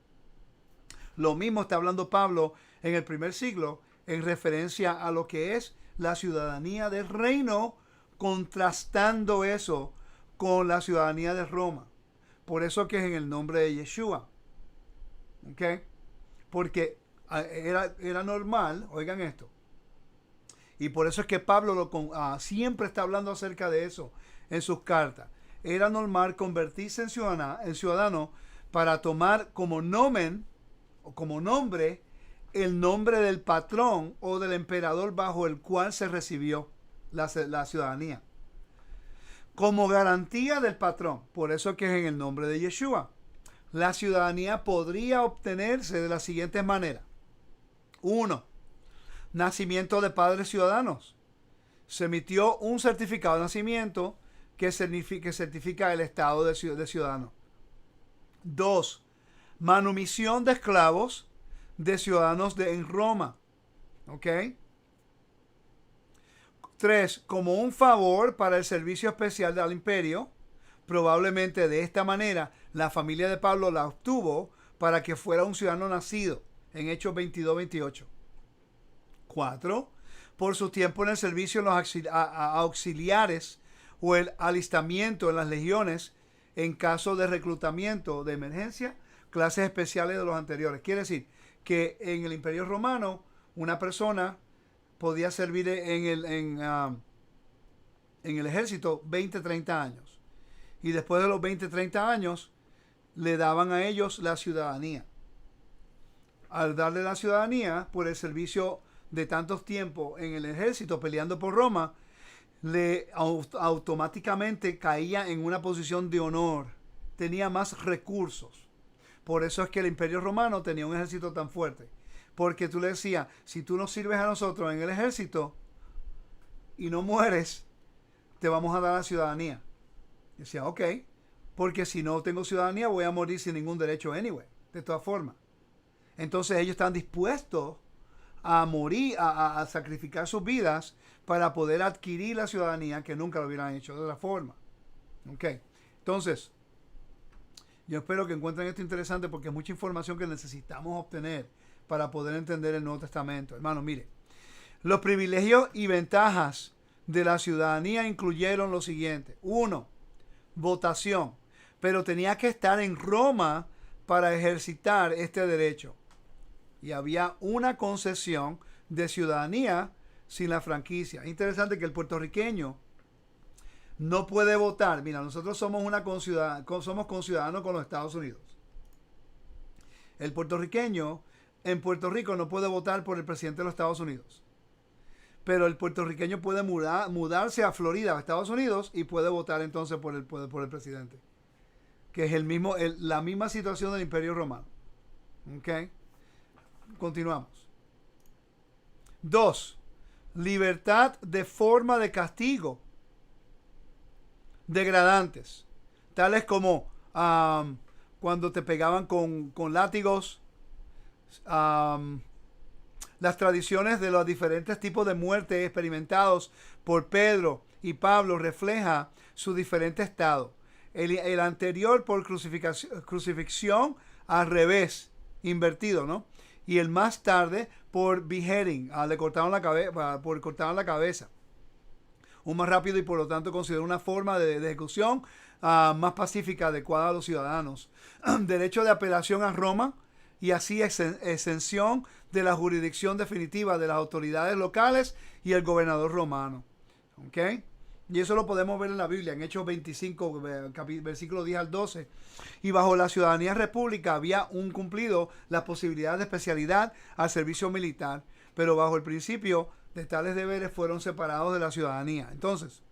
Lo mismo está hablando Pablo en el primer siglo en referencia a lo que es la ciudadanía del reino, contrastando eso con la ciudadanía de Roma. Por eso que es en el nombre de Yeshua. ¿Ok? Porque era normal, oigan esto, y por eso es que Pablo siempre está hablando acerca de eso en sus cartas. Era normal convertirse en ciudadano para tomar como nomen o como nombre el nombre del patrón o del emperador bajo el cual se recibió la ciudadanía. Como garantía del patrón. Por eso es que es en el nombre de Yeshua. La ciudadanía podría obtenerse de la siguiente manera. 1. Nacimiento de padres ciudadanos. Se emitió un certificado de nacimiento que certifica el estado de ciudadano. 2. Manumisión de esclavos de ciudadanos en Roma. ¿Ok? 3. Como un favor para el servicio especial del imperio. Probablemente de esta manera la familia de Pablo la obtuvo para que fuera un ciudadano nacido en Hechos 22-28. 4. Por su tiempo en el servicio en los auxiliares o el alistamiento en las legiones en caso de reclutamiento de emergencia, clases especiales de los anteriores. Quiere decir que en el Imperio Romano una persona podía servir en el ejército 20-30 años. Y después de los 20-30 años le daban a ellos la ciudadanía. Al darle la ciudadanía por el servicio de tantos tiempos en el ejército peleando por Roma, le automáticamente caía en una posición de honor, tenía más recursos. Por eso es que el Imperio Romano tenía un ejército tan fuerte. porque tú le decías, si tú nos sirves a nosotros en el ejército y no mueres, te vamos a dar la ciudadanía. Y decía, ok, porque si no tengo ciudadanía voy a morir sin ningún derecho anyway, de todas formas. Entonces ellos están dispuestos a morir, a sacrificar sus vidas para poder adquirir la ciudadanía que nunca lo hubieran hecho de otra forma. Ok, entonces, yo espero que encuentren esto interesante porque es mucha información que necesitamos obtener para poder entender el Nuevo Testamento. Hermano, mire, los privilegios y ventajas de la ciudadanía incluyeron lo siguiente. 1. Votación. Pero tenía que estar en Roma para ejercitar este derecho. Y había una concesión de ciudadanía sin la franquicia. Es interesante que el puertorriqueño no puede votar. Mira, nosotros somos somos conciudadanos con los Estados Unidos. El puertorriqueño en Puerto Rico no puede votar por el presidente de los Estados Unidos. Pero el puertorriqueño puede mudarse a Florida, a Estados Unidos, y puede votar entonces por el presidente. Que es la misma situación del Imperio Romano. ¿Ok? Continuamos. 2. Libertad de forma de castigo degradantes, tales como cuando te pegaban con látigos, las tradiciones de los diferentes tipos de muerte experimentados por Pedro y Pablo refleja su diferente estado. El anterior por crucifixión al revés, invertido, ¿no? Y el más tarde por beheading, le cortaron la cabeza. Un más rápido y por lo tanto consideró una forma de ejecución más pacífica adecuada a los ciudadanos. Derecho de apelación a Roma y así exención de la jurisdicción definitiva de las autoridades locales y el gobernador romano. ¿Ok? Y eso lo podemos ver en la Biblia, en Hechos 25, versículos 10 al 12. Y bajo la ciudadanía república había cumplido las posibilidades de especialidad al servicio militar, pero bajo el principio de tales deberes fueron separados de la ciudadanía. Entonces,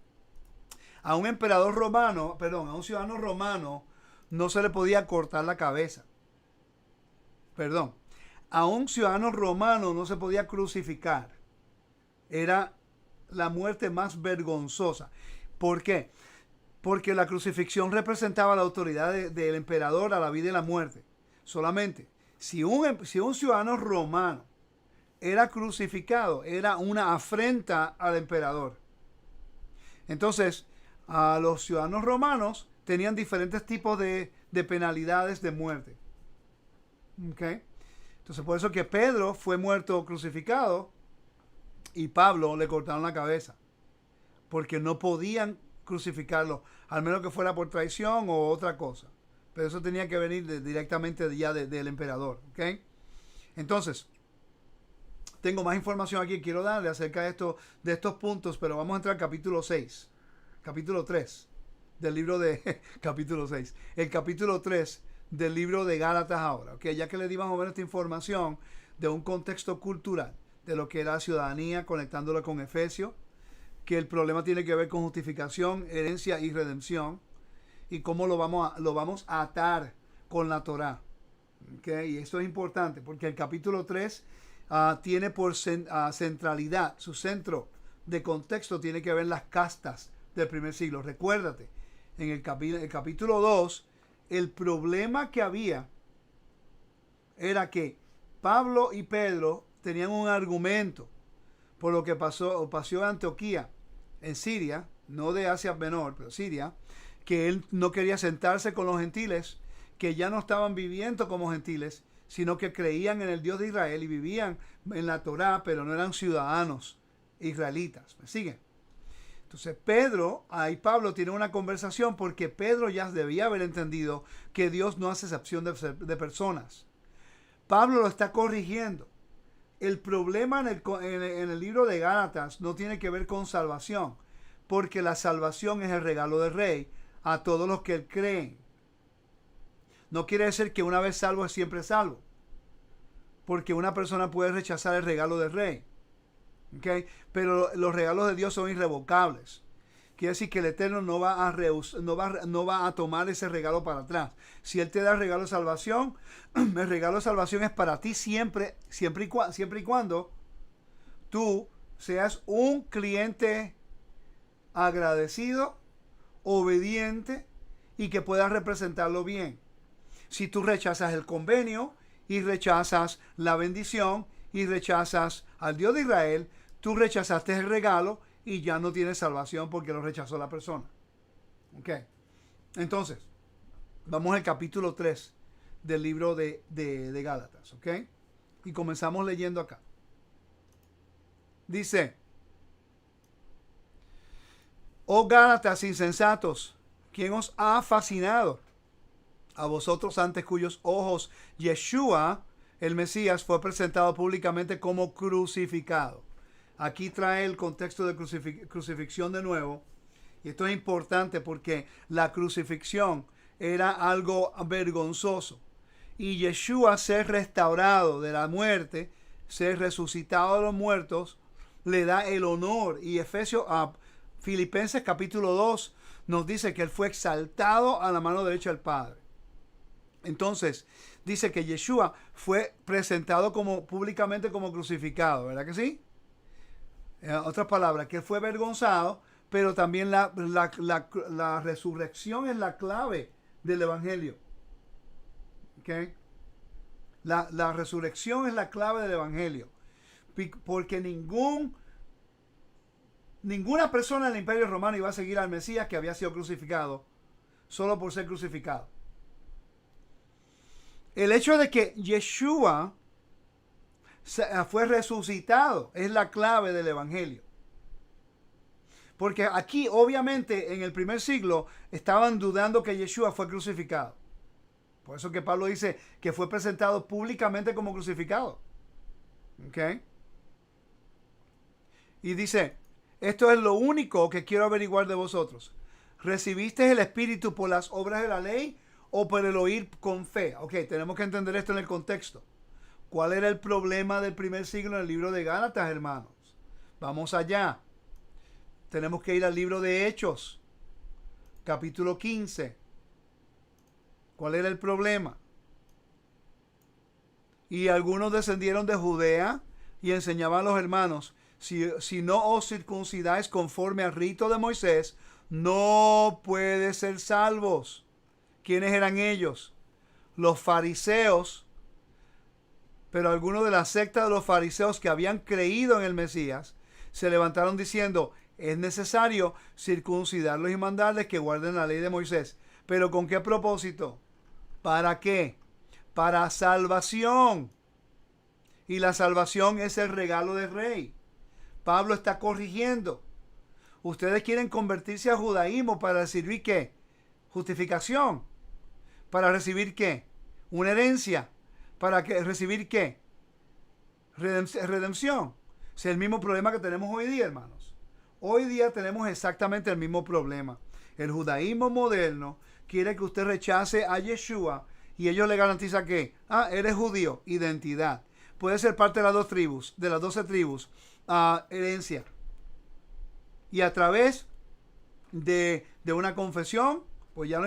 a un ciudadano romano no se le podía cortar la cabeza. A un ciudadano romano no se podía crucificar. Era la muerte más vergonzosa. ¿Por qué? Porque la crucifixión representaba la autoridad del emperador a la vida y la muerte. Solamente, si un ciudadano romano era crucificado, era una afrenta al emperador. Entonces, a los ciudadanos romanos tenían diferentes tipos de penalidades de muerte. ¿Okay? Entonces, por eso que Pedro fue muerto crucificado y Pablo le cortaron la cabeza. Porque no podían crucificarlo, al menos que fuera por traición o otra cosa. Pero eso tenía que venir directamente ya del emperador. ¿Okay? Entonces, tengo más información aquí que quiero darle acerca de estos puntos, pero vamos a entrar al capítulo 6, capítulo 3 del libro de capítulo 6, el capítulo 3 del libro de Gálatas ahora, ¿ok? Ya que le di más o menos esta información de un contexto cultural, de lo que era ciudadanía, conectándolo con Efesios, que el problema tiene que ver con justificación, herencia y redención, y cómo lo vamos a atar con la Torá. ¿Okay? Y esto es importante, porque el capítulo 3 tiene por centralidad, su centro de contexto tiene que ver las castas del primer siglo. Recuérdate, en el capítulo 2, el problema que había era que Pablo y Pedro tenían un argumento por lo que pasó en Antioquía, en Siria, no de Asia Menor, pero Siria, que él no quería sentarse con los gentiles, que ya no estaban viviendo como gentiles, sino que creían en el Dios de Israel y vivían en la Torá, pero no eran ciudadanos israelitas. ¿Me siguen? Entonces Pablo tiene una conversación porque Pedro ya debía haber entendido que Dios no hace excepción de personas. Pablo lo está corrigiendo. El problema en el libro de Gálatas no tiene que ver con salvación, porque la salvación es el regalo del Rey a todos los que creen. No quiere decir que una vez salvo es siempre salvo, porque una persona puede rechazar el regalo del Rey. ¿Okay? Pero los regalos de Dios son irrevocables. quiere decir que el Eterno no va a tomar ese regalo para atrás. Si Él te da el regalo de salvación, el regalo de salvación es para ti siempre y cuando tú seas un cliente agradecido, obediente y que puedas representarlo bien. Si tú rechazas el convenio y rechazas la bendición y rechazas al Dios de Israel, tú rechazaste el regalo y ya no tienes salvación porque lo rechazó la persona. Ok. Entonces, vamos al capítulo 3 del libro de Gálatas. Ok. Y comenzamos leyendo acá. Dice: oh Gálatas insensatos, ¿quién os ha fascinado? A vosotros ante cuyos ojos Yeshua, el Mesías, fue presentado públicamente como crucificado. Aquí trae el contexto de crucifixión de nuevo. Y esto es importante porque la crucifixión era algo vergonzoso. Y Yeshua ser restaurado de la muerte, ser resucitado de los muertos, le da el honor. Y Filipenses capítulo 2 nos dice que Él fue exaltado a la mano derecha del Padre. Entonces, dice que Yeshua fue presentado públicamente como crucificado, ¿verdad que sí? En otras palabras, que Él fue avergonzado, pero también la resurrección es la clave del Evangelio. ¿Okay? La resurrección es la clave del Evangelio. Porque ninguna persona en el Imperio Romano iba a seguir al Mesías que había sido crucificado solo por ser crucificado. El hecho de que Yeshua fue resucitado es la clave del Evangelio. Porque aquí, obviamente, en el primer siglo estaban dudando que Yeshua fue crucificado. Por eso que Pablo dice que fue presentado públicamente como crucificado. ¿Ok? Y dice: esto es lo único que quiero averiguar de vosotros. ¿Recibisteis el Espíritu por las obras de la ley o por el oír con fe? Ok, tenemos que entender esto en el contexto. ¿Cuál era el problema del primer siglo en el libro de Gálatas, hermanos? Vamos allá. Tenemos que ir al libro de Hechos, capítulo 15. ¿Cuál era el problema? Y algunos descendieron de Judea y enseñaban a los hermanos: si no os circuncidáis conforme al rito de Moisés, no puede ser salvos. ¿Quiénes eran ellos? Los fariseos. Pero algunos de la secta de los fariseos que habían creído en el Mesías se levantaron diciendo: es necesario circuncidarlos y mandarles que guarden la ley de Moisés. ¿Pero con qué propósito? ¿Para qué? Para salvación. Y la salvación es el regalo del Rey. Pablo está corrigiendo. Ustedes quieren convertirse al judaísmo para recibir ¿qué? Justificación. ¿Para recibir qué? Una herencia. ¿Para recibir qué? Redención. Es el mismo problema que tenemos hoy día, hermanos. Hoy día tenemos exactamente el mismo problema. El judaísmo moderno quiere que usted rechace a Yeshua y ellos le garantizan que eres judío, identidad. Puede ser parte de las 2 tribus, de las 12 tribus, herencia. Y a través de una confesión, pues ya no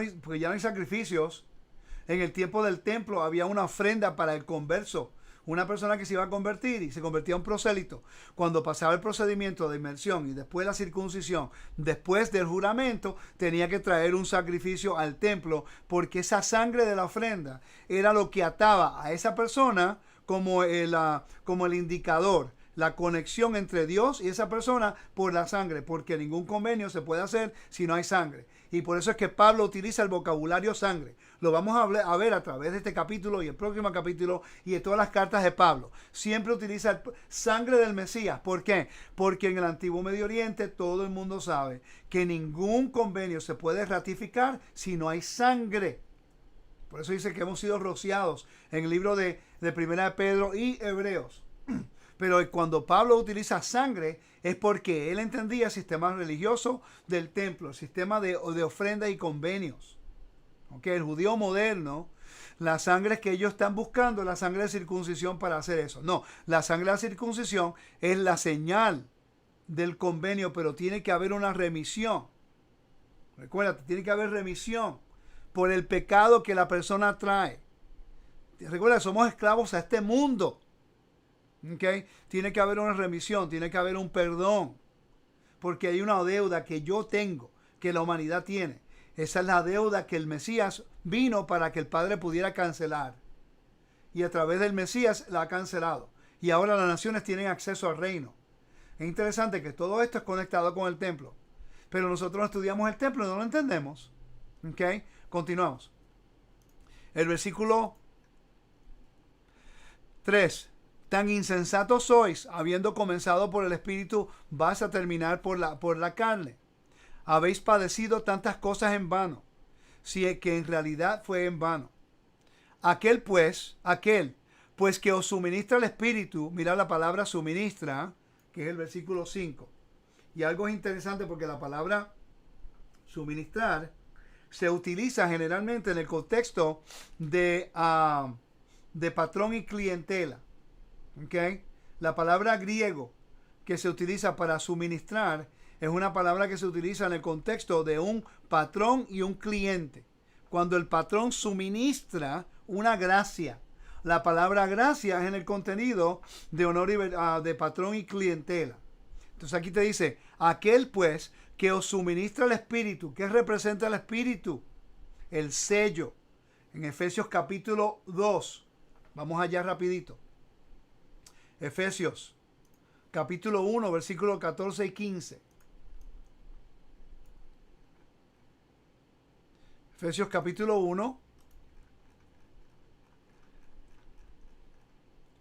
hay sacrificios. En el tiempo del templo había una ofrenda para el converso. Una persona que se iba a convertir y se convertía en un prosélito, cuando pasaba el procedimiento de inmersión y después la circuncisión, después del juramento, tenía que traer un sacrificio al templo, porque esa sangre de la ofrenda era lo que ataba a esa persona como el indicador, la conexión entre Dios y esa persona por la sangre, porque ningún convenio se puede hacer si no hay sangre. Y por eso es que Pablo utiliza el vocabulario sangre. Lo vamos a ver a través de este capítulo y el próximo capítulo y de todas las cartas de Pablo. Siempre utiliza sangre del Mesías. ¿Por qué? Porque en el antiguo Medio Oriente todo el mundo sabe que ningún convenio se puede ratificar si no hay sangre. Por eso dice que hemos sido rociados en el libro de Primera de Pedro y Hebreos. Pero cuando Pablo utiliza sangre es porque él entendía el sistema religioso del templo, el sistema de ofrendas y convenios. El judío moderno, la sangre que ellos están buscando es la sangre de circuncisión para hacer eso. No, la sangre de la circuncisión es la señal del convenio, pero tiene que haber una remisión. Recuérdate, tiene que haber remisión por el pecado que la persona trae. Recuerda, somos esclavos a este mundo. ¿Okay? Tiene que haber una remisión, tiene que haber un perdón. Porque hay una deuda que yo tengo, que la humanidad tiene. Esa es la deuda que el Mesías vino para que el Padre pudiera cancelar. Y a través del Mesías la ha cancelado. Y ahora las naciones tienen acceso al reino. Es interesante que todo esto es conectado con el templo. Pero nosotros no estudiamos el templo y no lo entendemos. ¿Ok? Continuamos. El versículo 3. Tan insensatos sois, habiendo comenzado por el Espíritu, vas a terminar por la carne. Habéis padecido tantas cosas en vano, si es que en realidad fue en vano. Aquel pues que os suministra el Espíritu, mira la palabra suministra, que es el versículo 5. Y algo es interesante porque la palabra suministrar se utiliza generalmente en el contexto de patrón y clientela. ¿Okay? La palabra griego que se utiliza para suministrar es una palabra que se utiliza en el contexto de un patrón y un cliente. Cuando el patrón suministra una gracia. La palabra gracia es en el contenido de honor y de patrón y clientela. Entonces aquí te dice, aquel pues que os suministra el Espíritu. ¿Qué representa el Espíritu? El sello. En Efesios capítulo 2. Vamos allá rapidito. Efesios capítulo 1, versículos 14 y 15. Efesios capítulo 1.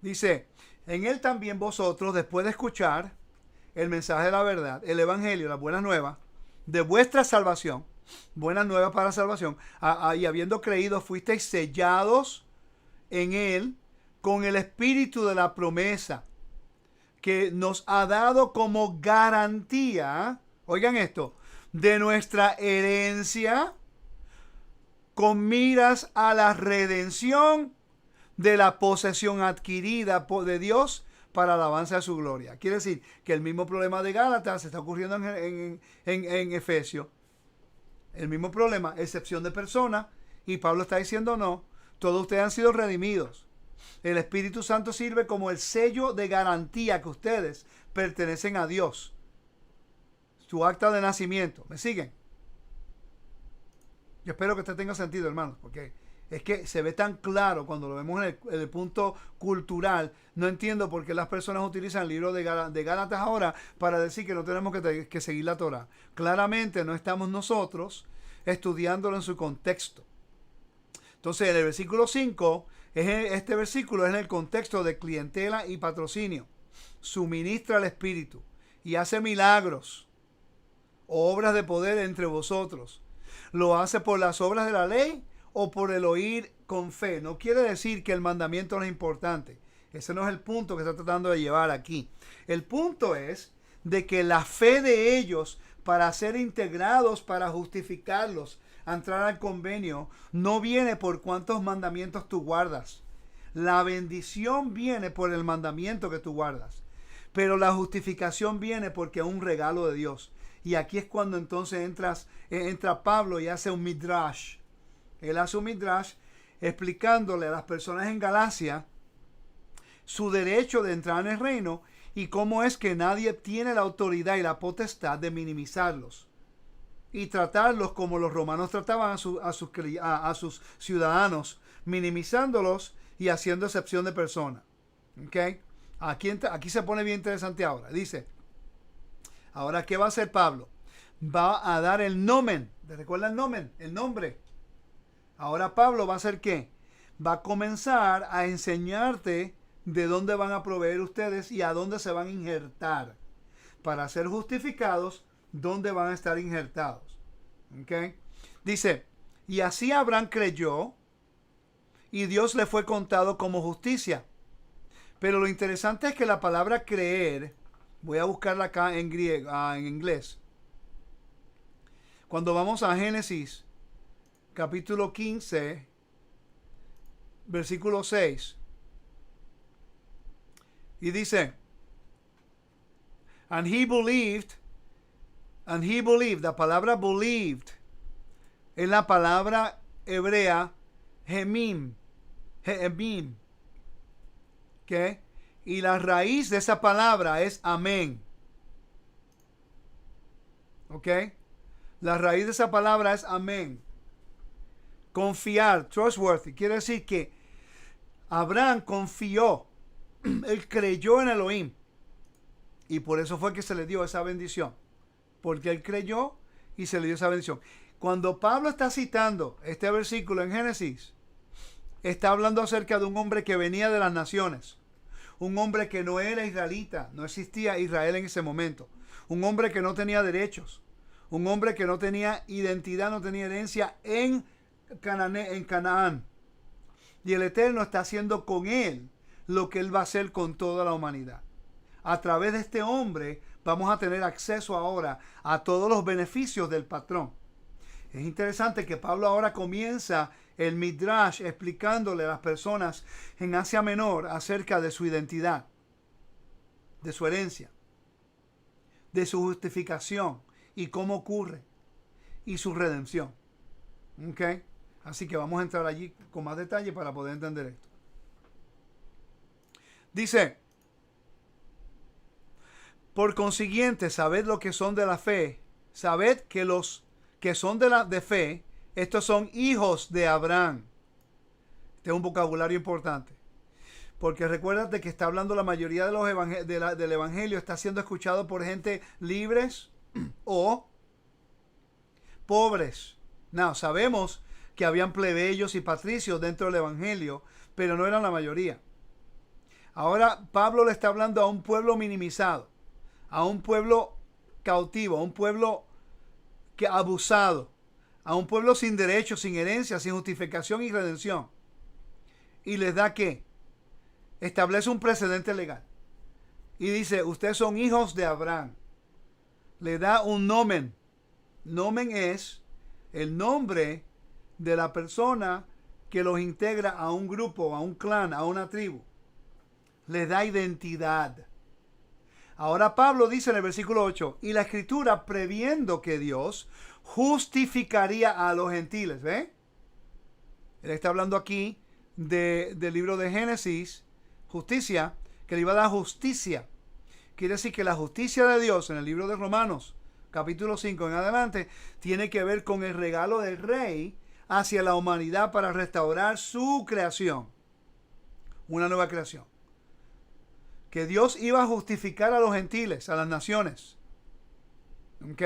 Dice, en él también vosotros, después de escuchar el mensaje de la verdad, el evangelio, las buenas nuevas, de vuestra salvación, buenas nuevas para salvación, y habiendo creído, fuisteis sellados en él con el espíritu de la promesa, que nos ha dado como garantía, oigan esto, de nuestra herencia, con miras a la redención de la posesión adquirida de Dios para alabanza de su gloria. Quiere decir que el mismo problema de Gálatas se está ocurriendo en Efesios. El mismo problema, excepción de personas, y Pablo está diciendo no, todos ustedes han sido redimidos. El Espíritu Santo sirve como el sello de garantía que ustedes pertenecen a Dios. Su acta de nacimiento. ¿Me siguen? Yo espero que esto tenga sentido, hermanos, porque es que se ve tan claro cuando lo vemos en el punto cultural. No entiendo por qué las personas utilizan el libro de Gálatas ahora para decir que no tenemos que seguir la Torá. Claramente no estamos nosotros estudiándolo en su contexto. Entonces, en el versículo 5, este versículo es en el contexto de clientela y patrocinio. Suministra el Espíritu y hace milagros, obras de poder entre vosotros. Lo hace por las obras de la ley o por el oír con fe. No quiere decir que el mandamiento no es importante. Ese no es el punto que está tratando de llevar aquí. El punto es de que la fe de ellos para ser integrados, para justificarlos, a entrar al convenio, no viene por cuántos mandamientos tú guardas. La bendición viene por el mandamiento que tú guardas. Pero la justificación viene porque es un regalo de Dios. Y aquí es cuando entonces entra Pablo y hace un midrash. Él hace un midrash explicándole a las personas en Galacia su derecho de entrar en el reino y cómo es que nadie tiene la autoridad y la potestad de minimizarlos y tratarlos como los romanos trataban a sus ciudadanos, minimizándolos y haciendo excepción de personas. ¿Okay? Aquí se pone bien interesante ahora. Dice, ahora, ¿qué va a hacer Pablo? Va a dar el nomen. ¿Te recuerda el nomen? El nombre. Ahora Pablo va a hacer ¿qué? Va a comenzar a enseñarte de dónde van a proveer ustedes y a dónde se van a injertar. Para ser justificados, dónde van a estar injertados. ¿Okay? Dice, y así Abraham creyó y Dios le fue contado como justicia. Pero lo interesante es que la palabra creer, voy a buscarla acá en griego, en inglés. Cuando vamos a Génesis, capítulo 15, versículo 6. Y dice, and he believed, la palabra believed, Es la palabra hebrea Hemim. Hemim. ¿Ok? Y la raíz de esa palabra es amén. ¿Ok? La raíz de esa palabra es amén. Confiar, trustworthy. Quiere decir que Abraham confió. Él creyó en Elohim. Y por eso fue que se le dio esa bendición. Porque él creyó y se le dio esa bendición. Cuando Pablo está citando este versículo en Génesis, está hablando acerca de un hombre que venía de las naciones. Un hombre que no era israelita. No existía Israel en ese momento. Un hombre que no tenía derechos. Un hombre que no tenía identidad, no tenía herencia en Canaán. Y el Eterno está haciendo con él lo que él va a hacer con toda la humanidad. A través de este hombre vamos a tener acceso ahora a todos los beneficios del patrón. Es interesante que Pablo ahora comienza el Midrash explicándole a las personas en Asia Menor acerca de su identidad, de su herencia, de su justificación y cómo ocurre y su redención. ¿Ok? Así que vamos a entrar allí con más detalle para poder entender esto. Dice, por consiguiente, sabed lo que son de la fe, sabed que los que son de fe, estos son hijos de Abraham. Este es un vocabulario importante. Porque recuérdate que está hablando la mayoría de los del evangelio, está siendo escuchado por gente libres o pobres. No, sabemos que habían plebeyos y patricios dentro del evangelio, pero no eran la mayoría. Ahora Pablo le está hablando a un pueblo minimizado, a un pueblo cautivo, a un pueblo que abusado, a un pueblo sin derechos, sin herencia, sin justificación y redención. Y les da ¿qué? Establece un precedente legal. Y dice, ustedes son hijos de Abraham. Le da un nomen. Nomen es el nombre de la persona que los integra a un grupo, a un clan, a una tribu. Les da identidad. Ahora Pablo dice en el versículo 8, y la escritura previendo que Dios justificaría a los gentiles. ¿Ve? Él está hablando aquí del libro de Génesis, justicia, que le iba a dar justicia. Quiere decir que la justicia de Dios en el libro de Romanos, capítulo 5 en adelante, tiene que ver con el regalo del rey hacia la humanidad para restaurar su creación. Una nueva creación. Que Dios iba a justificar a los gentiles, a las naciones. ¿Ok?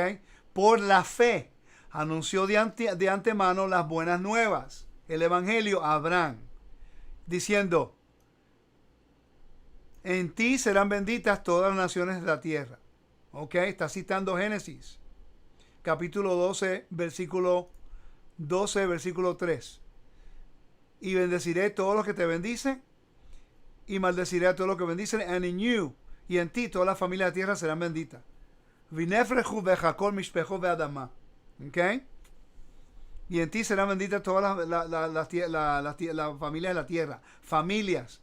Por la fe. Anunció de antemano las buenas nuevas. El evangelio a Abraham. Diciendo, en ti serán benditas todas las naciones de la tierra. ¿Ok? Está citando Génesis. Capítulo 12, versículo 3. Y bendeciré todos los que te bendicen. Y maldeciré a todos los que bendicen. And in you, y en ti, todas las familias de la tierra serán benditas. Vinefrechu vejacol mishpejo veadama. ¿Ok? Y en ti serán benditas todas las familias de la tierra. Familias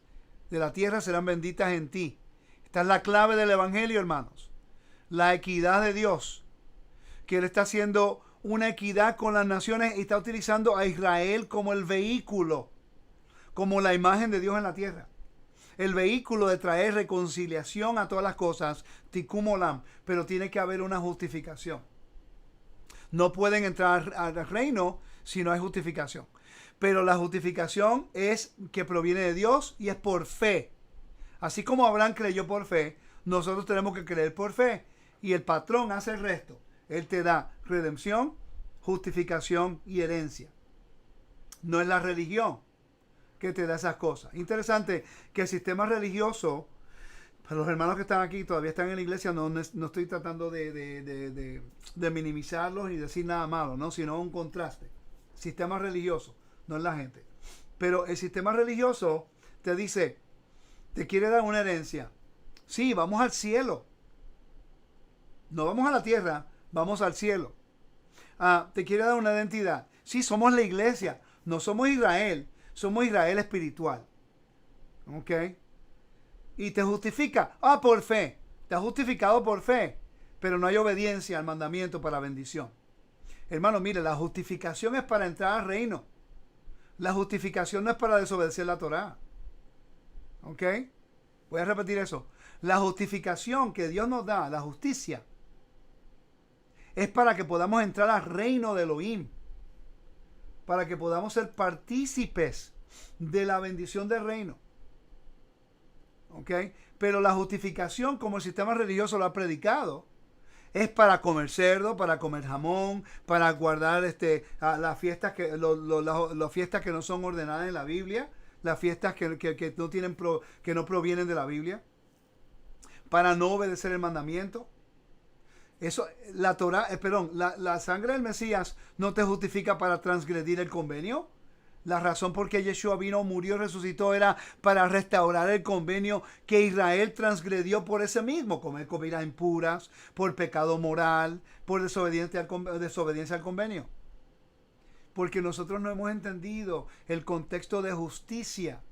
de la tierra serán benditas en ti. Esta es la clave del evangelio, hermanos. La equidad de Dios. Que Él está haciendo una equidad con las naciones y está utilizando a Israel como el vehículo. Como la imagen de Dios en la tierra. El vehículo de traer reconciliación a todas las cosas, tikkun olam, pero tiene que haber una justificación. No pueden entrar al reino si no hay justificación. Pero la justificación es que proviene de Dios y es por fe. Así como Abraham creyó por fe, nosotros tenemos que creer por fe. Y el patrón hace el resto. Él te da redención, justificación y herencia. No es la religión que te da esas cosas. Interesante que el sistema religioso, para los hermanos que están aquí, todavía están en la iglesia, no estoy tratando de minimizarlos y decir nada malo, ¿no? Sino un contraste. Sistema religioso, no es la gente. Pero el sistema religioso te dice, te quiere dar una herencia. Sí, vamos al cielo. No vamos a la tierra, vamos al cielo. Te quiere dar una identidad. Sí, somos la iglesia, no somos Israel. Somos Israel espiritual. ¿Ok? Y te justifica. Por fe. Te ha justificado por fe. Pero no hay obediencia al mandamiento para bendición. Hermano, mire, la justificación es para entrar al reino. La justificación no es para desobedecer la Torá. ¿Ok? Voy a repetir eso. La justificación que Dios nos da, la justicia, es para que podamos entrar al reino de Elohim. Para que podamos ser partícipes de la bendición del reino. ¿Ok? Pero la justificación, como el sistema religioso lo ha predicado, es para comer cerdo, para comer jamón, para guardar las fiestas las fiestas que no son ordenadas en la Biblia, las fiestas que no tienen que no provienen de la Biblia, para no obedecer el mandamiento. Eso, la Torá, la sangre del Mesías no te justifica para transgredir el convenio. La razón por qué Yeshua vino, murió y resucitó era para restaurar el convenio que Israel transgredió por ese mismo, comer comidas impuras, por pecado moral, por desobediencia al convenio. Porque nosotros no hemos entendido el contexto de justicia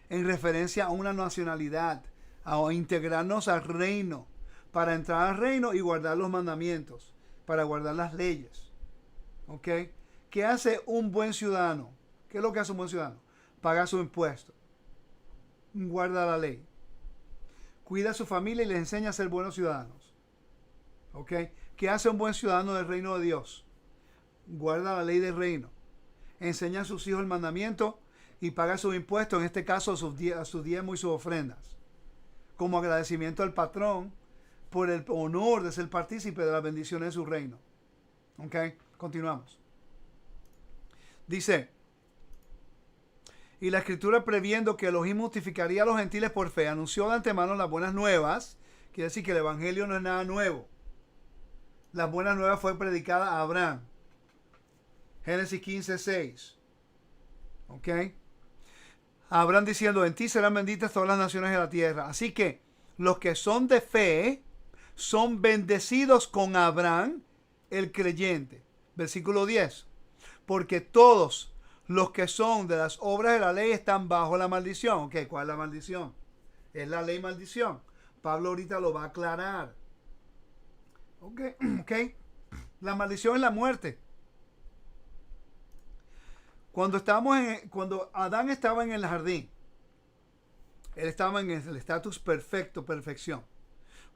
en referencia a una nacionalidad, a integrarnos al reino, para entrar al reino y guardar los mandamientos, para guardar las leyes. ¿Ok? ¿Qué hace un buen ciudadano? ¿Qué es lo que hace un buen ciudadano? Paga su impuesto. Guarda la ley. Cuida a su familia y les enseña a ser buenos ciudadanos. ¿Ok? ¿Qué hace un buen ciudadano del reino de Dios? Guarda la ley del reino. Enseña a sus hijos el mandamiento y paga sus impuestos, en este caso sus diezmos y sus ofrendas. Como agradecimiento al patrón por el honor de ser partícipe de las bendiciones de su reino. ¿Ok? Continuamos. Dice: y la escritura, previendo que Elohim justificaría a los gentiles por fe, anunció de antemano las buenas nuevas. Quiere decir que el evangelio no es nada nuevo. Las buenas nuevas fue predicada a Abraham. Génesis 15:6. ¿Ok? Abraham diciendo: en ti serán benditas todas las naciones de la tierra. Así que los que son de fe son bendecidos con Abraham, el creyente. Versículo 10. Porque todos los que son de las obras de la ley están bajo la maldición. Ok, ¿cuál es la maldición? Es la ley maldición. Pablo ahorita lo va a aclarar. Ok. La maldición es la muerte. Cuando Adán estaba en el jardín, él estaba en el estatus perfecto, perfección.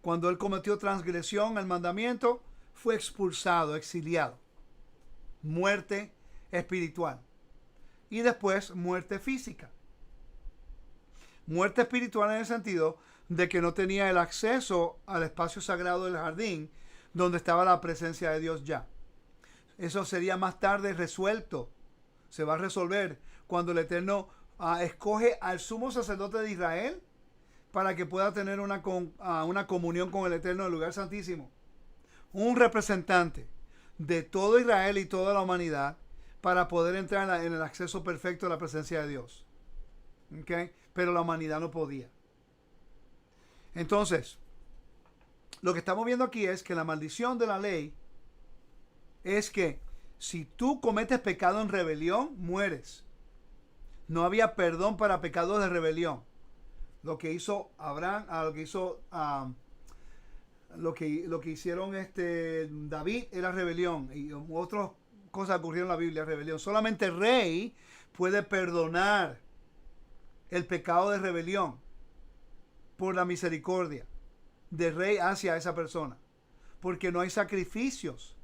Cuando él cometió transgresión al mandamiento, fue expulsado, exiliado. Muerte espiritual. Y después muerte física. Muerte espiritual en el sentido de que no tenía el acceso al espacio sagrado del jardín donde estaba la presencia de Dios ya. Eso sería más tarde resuelto. Se va a resolver cuando el Eterno escoge al sumo sacerdote de Israel para que pueda tener una comunión con el Eterno en el lugar santísimo. Un representante de todo Israel y toda la humanidad para poder entrar en el acceso perfecto a la presencia de Dios. ¿Okay? Pero la humanidad no podía. Entonces, lo que estamos viendo aquí es que la maldición de la ley es que si tú cometes pecado en rebelión, mueres. No había perdón para pecados de rebelión. Lo que hizo Abraham, lo que hicieron David era rebelión, y otras cosas ocurrieron en la Biblia, rebelión. Solamente el rey puede perdonar el pecado de rebelión por la misericordia del rey hacia esa persona, porque no hay sacrificios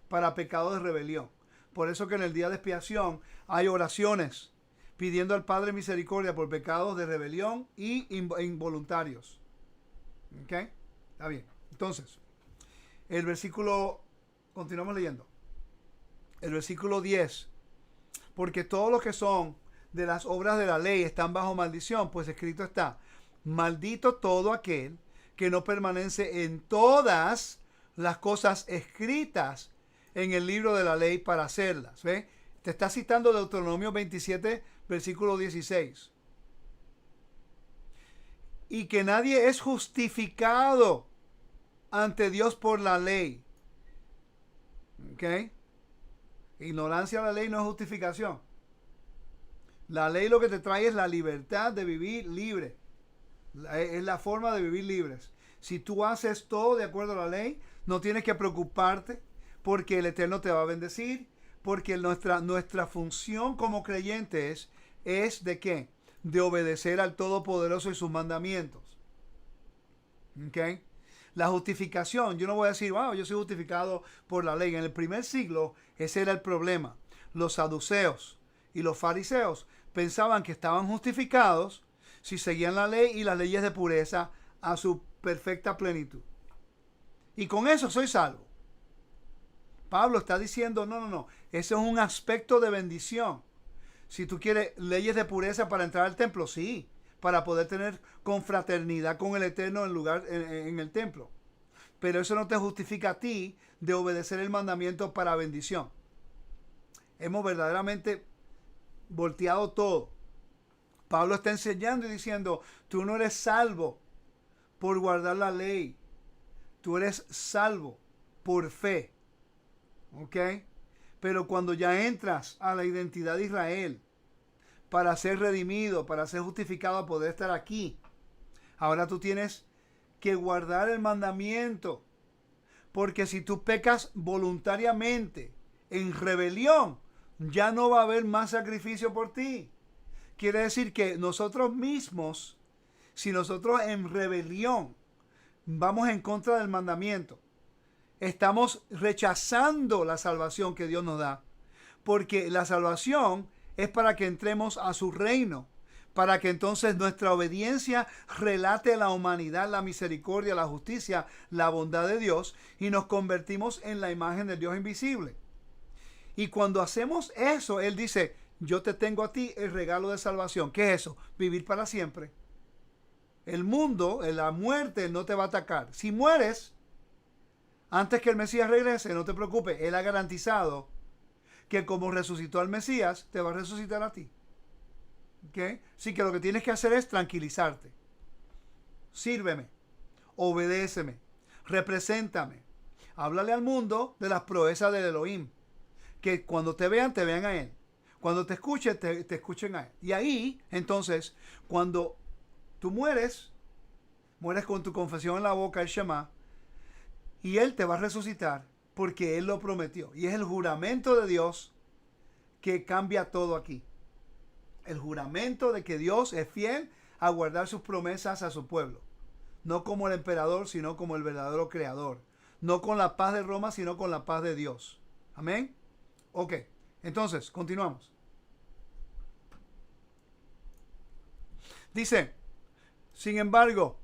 para pecados de rebelión. Por eso que en el día de expiación hay oraciones pidiendo al Padre misericordia por pecados de rebelión y involuntarios. ¿Ok? Está bien. Entonces, el versículo, continuamos leyendo. El versículo 10. Porque todos los que son de las obras de la ley están bajo maldición, pues escrito está: maldito todo aquel que no permanece en todas las cosas escritas en el libro de la ley para hacerlas. ¿Ve? Te está citando Deuteronomio 27, versículo 16. Y que nadie es justificado ante Dios por la ley. ¿Ok? Ignorancia de la ley no es justificación. La ley lo que te trae es la libertad de vivir libre. Es la forma de vivir libres. Si tú haces todo de acuerdo a la ley, no tienes que preocuparte porque el Eterno te va a bendecir, porque nuestra función como creyentes es ¿de qué? De obedecer al Todopoderoso y sus mandamientos. ¿Ok? La justificación, yo no voy a decir, wow, yo soy justificado por la ley. En el primer siglo ese era el problema. Los saduceos y los fariseos pensaban que estaban justificados si seguían la ley y las leyes de pureza a su perfecta plenitud. Y con eso soy salvo. Pablo está diciendo, no, ese es un aspecto de bendición. Si tú quieres leyes de pureza para entrar al templo, sí, para poder tener confraternidad con el Eterno en el templo. Pero eso no te justifica a ti de obedecer el mandamiento para bendición. Hemos verdaderamente volteado todo. Pablo está enseñando y diciendo, tú no eres salvo por guardar la ley. Tú eres salvo por fe. ¿Ok? Pero cuando ya entras a la identidad de Israel, para ser redimido, para ser justificado, a poder estar aquí, ahora tú tienes que guardar el mandamiento. Porque si tú pecas voluntariamente, en rebelión, ya no va a haber más sacrificio por ti. Quiere decir que nosotros mismos, si nosotros en rebelión vamos en contra del mandamiento, estamos rechazando la salvación que Dios nos da. Porque la salvación es para que entremos a su reino, para que entonces nuestra obediencia relate a la humanidad la misericordia, la justicia, la bondad de Dios, y nos convertimos en la imagen del Dios invisible. Y cuando hacemos eso, Él dice, yo te tengo a ti el regalo de salvación. ¿Qué es eso? Vivir para siempre. El mundo, la muerte, no te va a atacar. Si mueres antes que el Mesías regrese, no te preocupes, Él ha garantizado que como resucitó al Mesías, te va a resucitar a ti. ¿Okay? Así que lo que tienes que hacer es tranquilizarte. Sírveme, obedéceme, represéntame. Háblale al mundo de las proezas del Elohim. Que cuando te vean a Él. Cuando te escuchen, te escuchen a Él. Y ahí, entonces, cuando tú mueres con tu confesión en la boca, el Shema, y Él te va a resucitar porque Él lo prometió. Y es el juramento de Dios que cambia todo aquí. El juramento de que Dios es fiel a guardar sus promesas a su pueblo. No como el emperador, sino como el verdadero creador. No con la paz de Roma, sino con la paz de Dios. Amén. Ok, entonces, continuamos. Dice, sin embargo,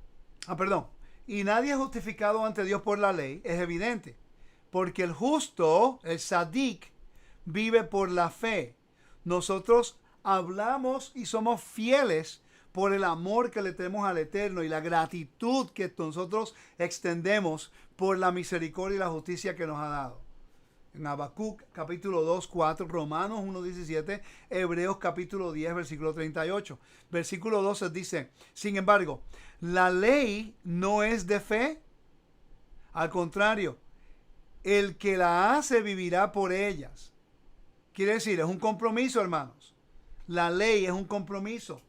y nadie es justificado ante Dios por la ley, es evidente, porque el justo, el sadik, vive por la fe. Nosotros hablamos y somos fieles por el amor que le tenemos al Eterno y la gratitud que nosotros extendemos por la misericordia y la justicia que nos ha dado. En Habacuc capítulo 2, 4, Romanos 1, 17, Hebreos capítulo 10, versículo 38. Versículo 12 dice, sin embargo, la ley no es de fe. Al contrario, el que la hace vivirá por ellas. Quiere decir, es un compromiso, hermanos. La ley es un compromiso.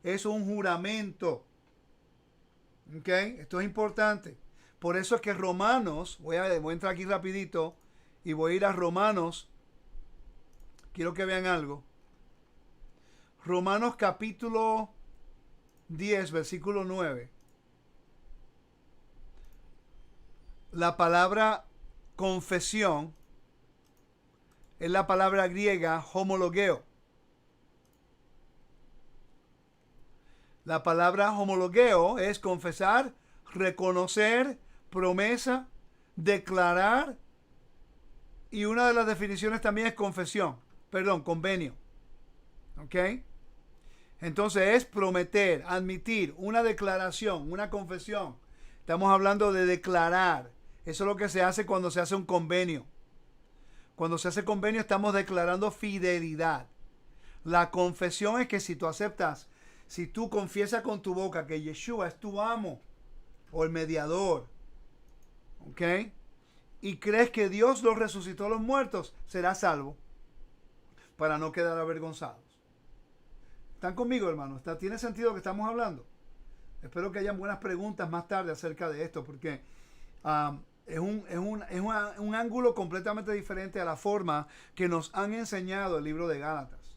Es un juramento. ¿Ok? Esto es importante. Por eso es que Romanos, voy a entrar aquí rapidito, y voy a ir a Romanos. Quiero que vean algo. Romanos capítulo 10, versículo 9. La palabra confesión es la palabra griega homologeo. La palabra homologeo es confesar, reconocer, promesa, declarar. Y una de las definiciones también es convenio. ¿Ok? Entonces es prometer, admitir, una declaración, una confesión. Estamos hablando de declarar. Eso es lo que se hace cuando se hace un convenio. Cuando se hace convenio estamos declarando fidelidad. La confesión es que si tú aceptas, si tú confiesas con tu boca que Yeshua es tu amo o el mediador, ¿ok? Y crees que Dios los resucitó a los muertos, serás salvo para no quedar avergonzados. ¿Están conmigo, hermanos? ¿Tiene sentido lo que estamos hablando? Espero que hayan buenas preguntas más tarde acerca de esto, porque un ángulo completamente diferente a la forma que nos han enseñado el libro de Gálatas.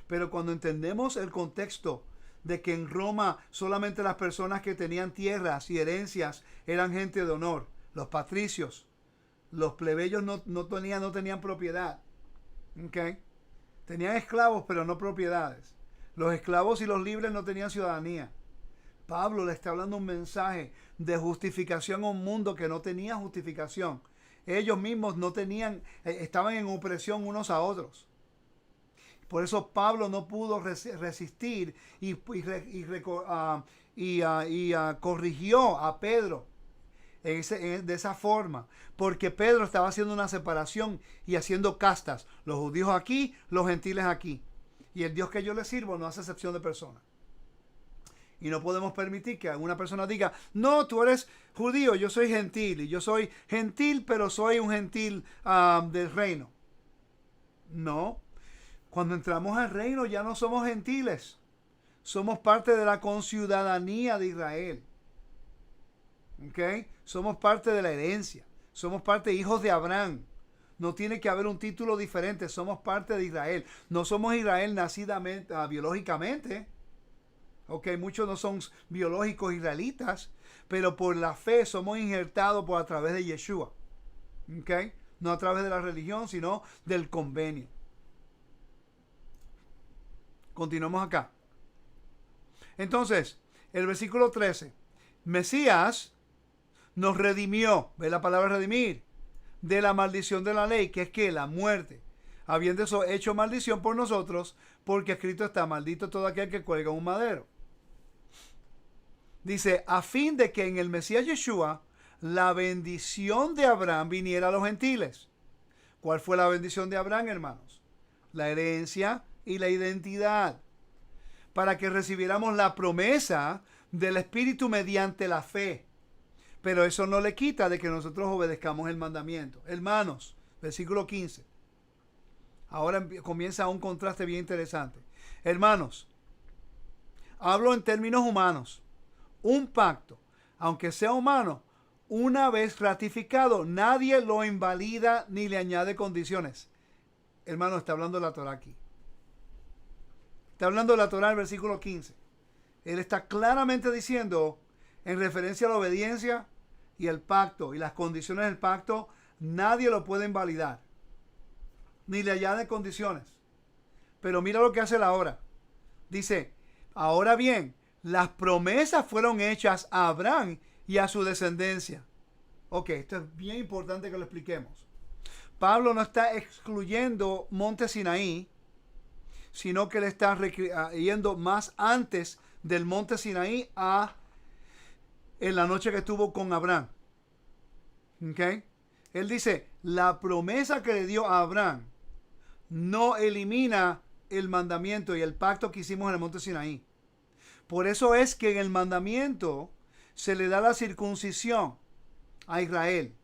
Pero cuando entendemos el contexto de que en Roma solamente las personas que tenían tierras y herencias eran gente de honor, los patricios, los plebeyos no tenían propiedad. ¿Okay? Tenían esclavos, pero no propiedades. Los esclavos y los libres no tenían ciudadanía. Pablo le está hablando un mensaje de justificación a un mundo que no tenía justificación. Ellos mismos no tenían, estaban en opresión unos a otros. Por eso Pablo no pudo resistir y corrigió a Pedro de esa forma, porque Pedro estaba haciendo una separación y haciendo castas, los judíos aquí, los gentiles aquí, y el Dios que yo le sirvo no hace excepción de personas. Y no podemos permitir que una persona diga, no, tú eres judío, yo soy gentil, y yo soy gentil, pero soy un gentil del reino. No, cuando entramos al reino ya no somos gentiles, somos parte de la conciudadanía de Israel. ¿Okay? Somos parte de la herencia, somos parte hijos de Abraham. No tiene que haber un título diferente, somos parte de Israel. No somos Israel nacidamente, biológicamente. Okay, muchos no son biológicos israelitas, pero por la fe somos injertados a través de Yeshua. Okay? No a través de la religión, sino del convenio. Continuamos acá. Entonces, el versículo 13. Mesías nos redimió, ve la palabra redimir, de la maldición de la ley, que es que la muerte, habiendo eso hecho maldición por nosotros, porque escrito está, maldito todo aquel que cuelga un madero. Dice, a fin de que en el Mesías Yeshua la bendición de Abraham viniera a los gentiles. ¿Cuál fue la bendición de Abraham, hermanos? La herencia y la identidad. Para que recibiéramos la promesa del Espíritu mediante la fe. Pero eso no le quita de que nosotros obedezcamos el mandamiento. Hermanos, versículo 15. Ahora comienza un contraste bien interesante. Hermanos, hablo en términos humanos. Un pacto, aunque sea humano, una vez ratificado, nadie lo invalida ni le añade condiciones. Hermano, está hablando de la Torah aquí. Está hablando de la Torah en el versículo 15. Él está claramente diciendo, en referencia a la obediencia y el pacto y las condiciones del pacto, nadie lo puede invalidar, ni le añade condiciones. Pero mira lo que hace la hora. Dice, ahora bien, las promesas fueron hechas a Abraham y a su descendencia. Ok, esto es bien importante que lo expliquemos. Pablo no está excluyendo Monte Sinaí, sino que le está yendo más antes del Monte Sinaí en la noche que estuvo con Abraham. ¿Okay? Él dice, la promesa que le dio a Abraham no elimina el mandamiento y el pacto que hicimos en el Monte Sinaí. Por eso es que en el mandamiento se le da la circuncisión a Israel.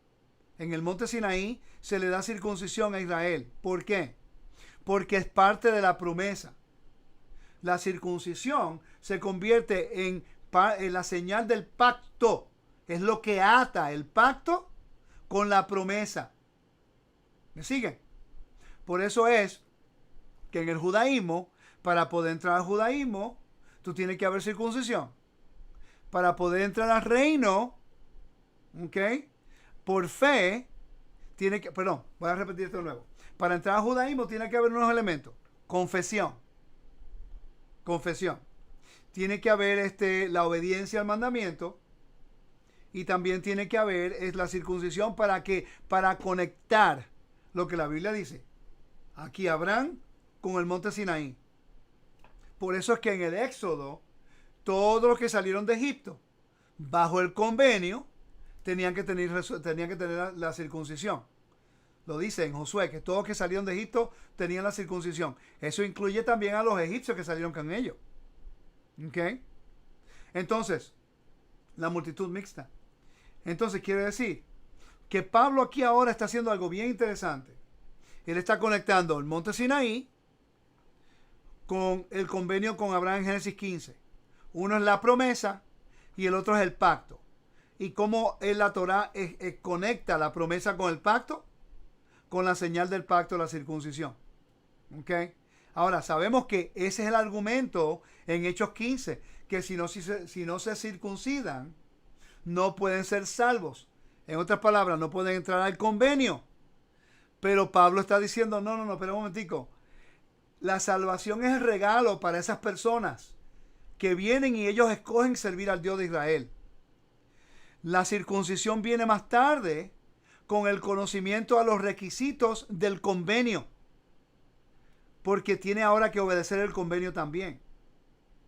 En el Monte Sinaí se le da circuncisión a Israel. ¿Por qué? Porque es parte de la promesa. La circuncisión se convierte en la señal del pacto. Es lo que ata el pacto con la promesa. ¿Me siguen? Por eso es que en el judaísmo, para poder entrar al judaísmo, tú tienes que haber circuncisión. Para poder entrar al reino, ¿ok? Por fe, voy a repetir esto de nuevo. Para entrar al judaísmo tiene que haber unos elementos. Confesión. Tiene que haber la obediencia al mandamiento. Y también tiene que haber la circuncisión para conectar lo que la Biblia dice. Aquí Abraham con el monte Sinaí. Por eso es que en el Éxodo, todos los que salieron de Egipto, bajo el convenio, tenían que tener la circuncisión. Lo dice en Josué, que todos los que salieron de Egipto tenían la circuncisión. Eso incluye también a los egipcios que salieron con ellos. ¿Ok? Entonces, la multitud mixta. Entonces, quiere decir que Pablo aquí ahora está haciendo algo bien interesante. Él está conectando el monte Sinaí con el convenio con Abraham en Génesis 15. Uno es la promesa y el otro es el pacto. ¿Y cómo la Torah conecta la promesa con el pacto? Con la señal del pacto, la circuncisión. ¿Ok? Ahora, sabemos que ese es el argumento en Hechos 15, que si no se circuncidan, no pueden ser salvos. En otras palabras, no pueden entrar al convenio. Pero Pablo está diciendo, no, espera un momentico. La salvación es el regalo para esas personas que vienen y ellos escogen servir al Dios de Israel. La circuncisión viene más tarde con el conocimiento a los requisitos del convenio, porque tiene ahora que obedecer el convenio también.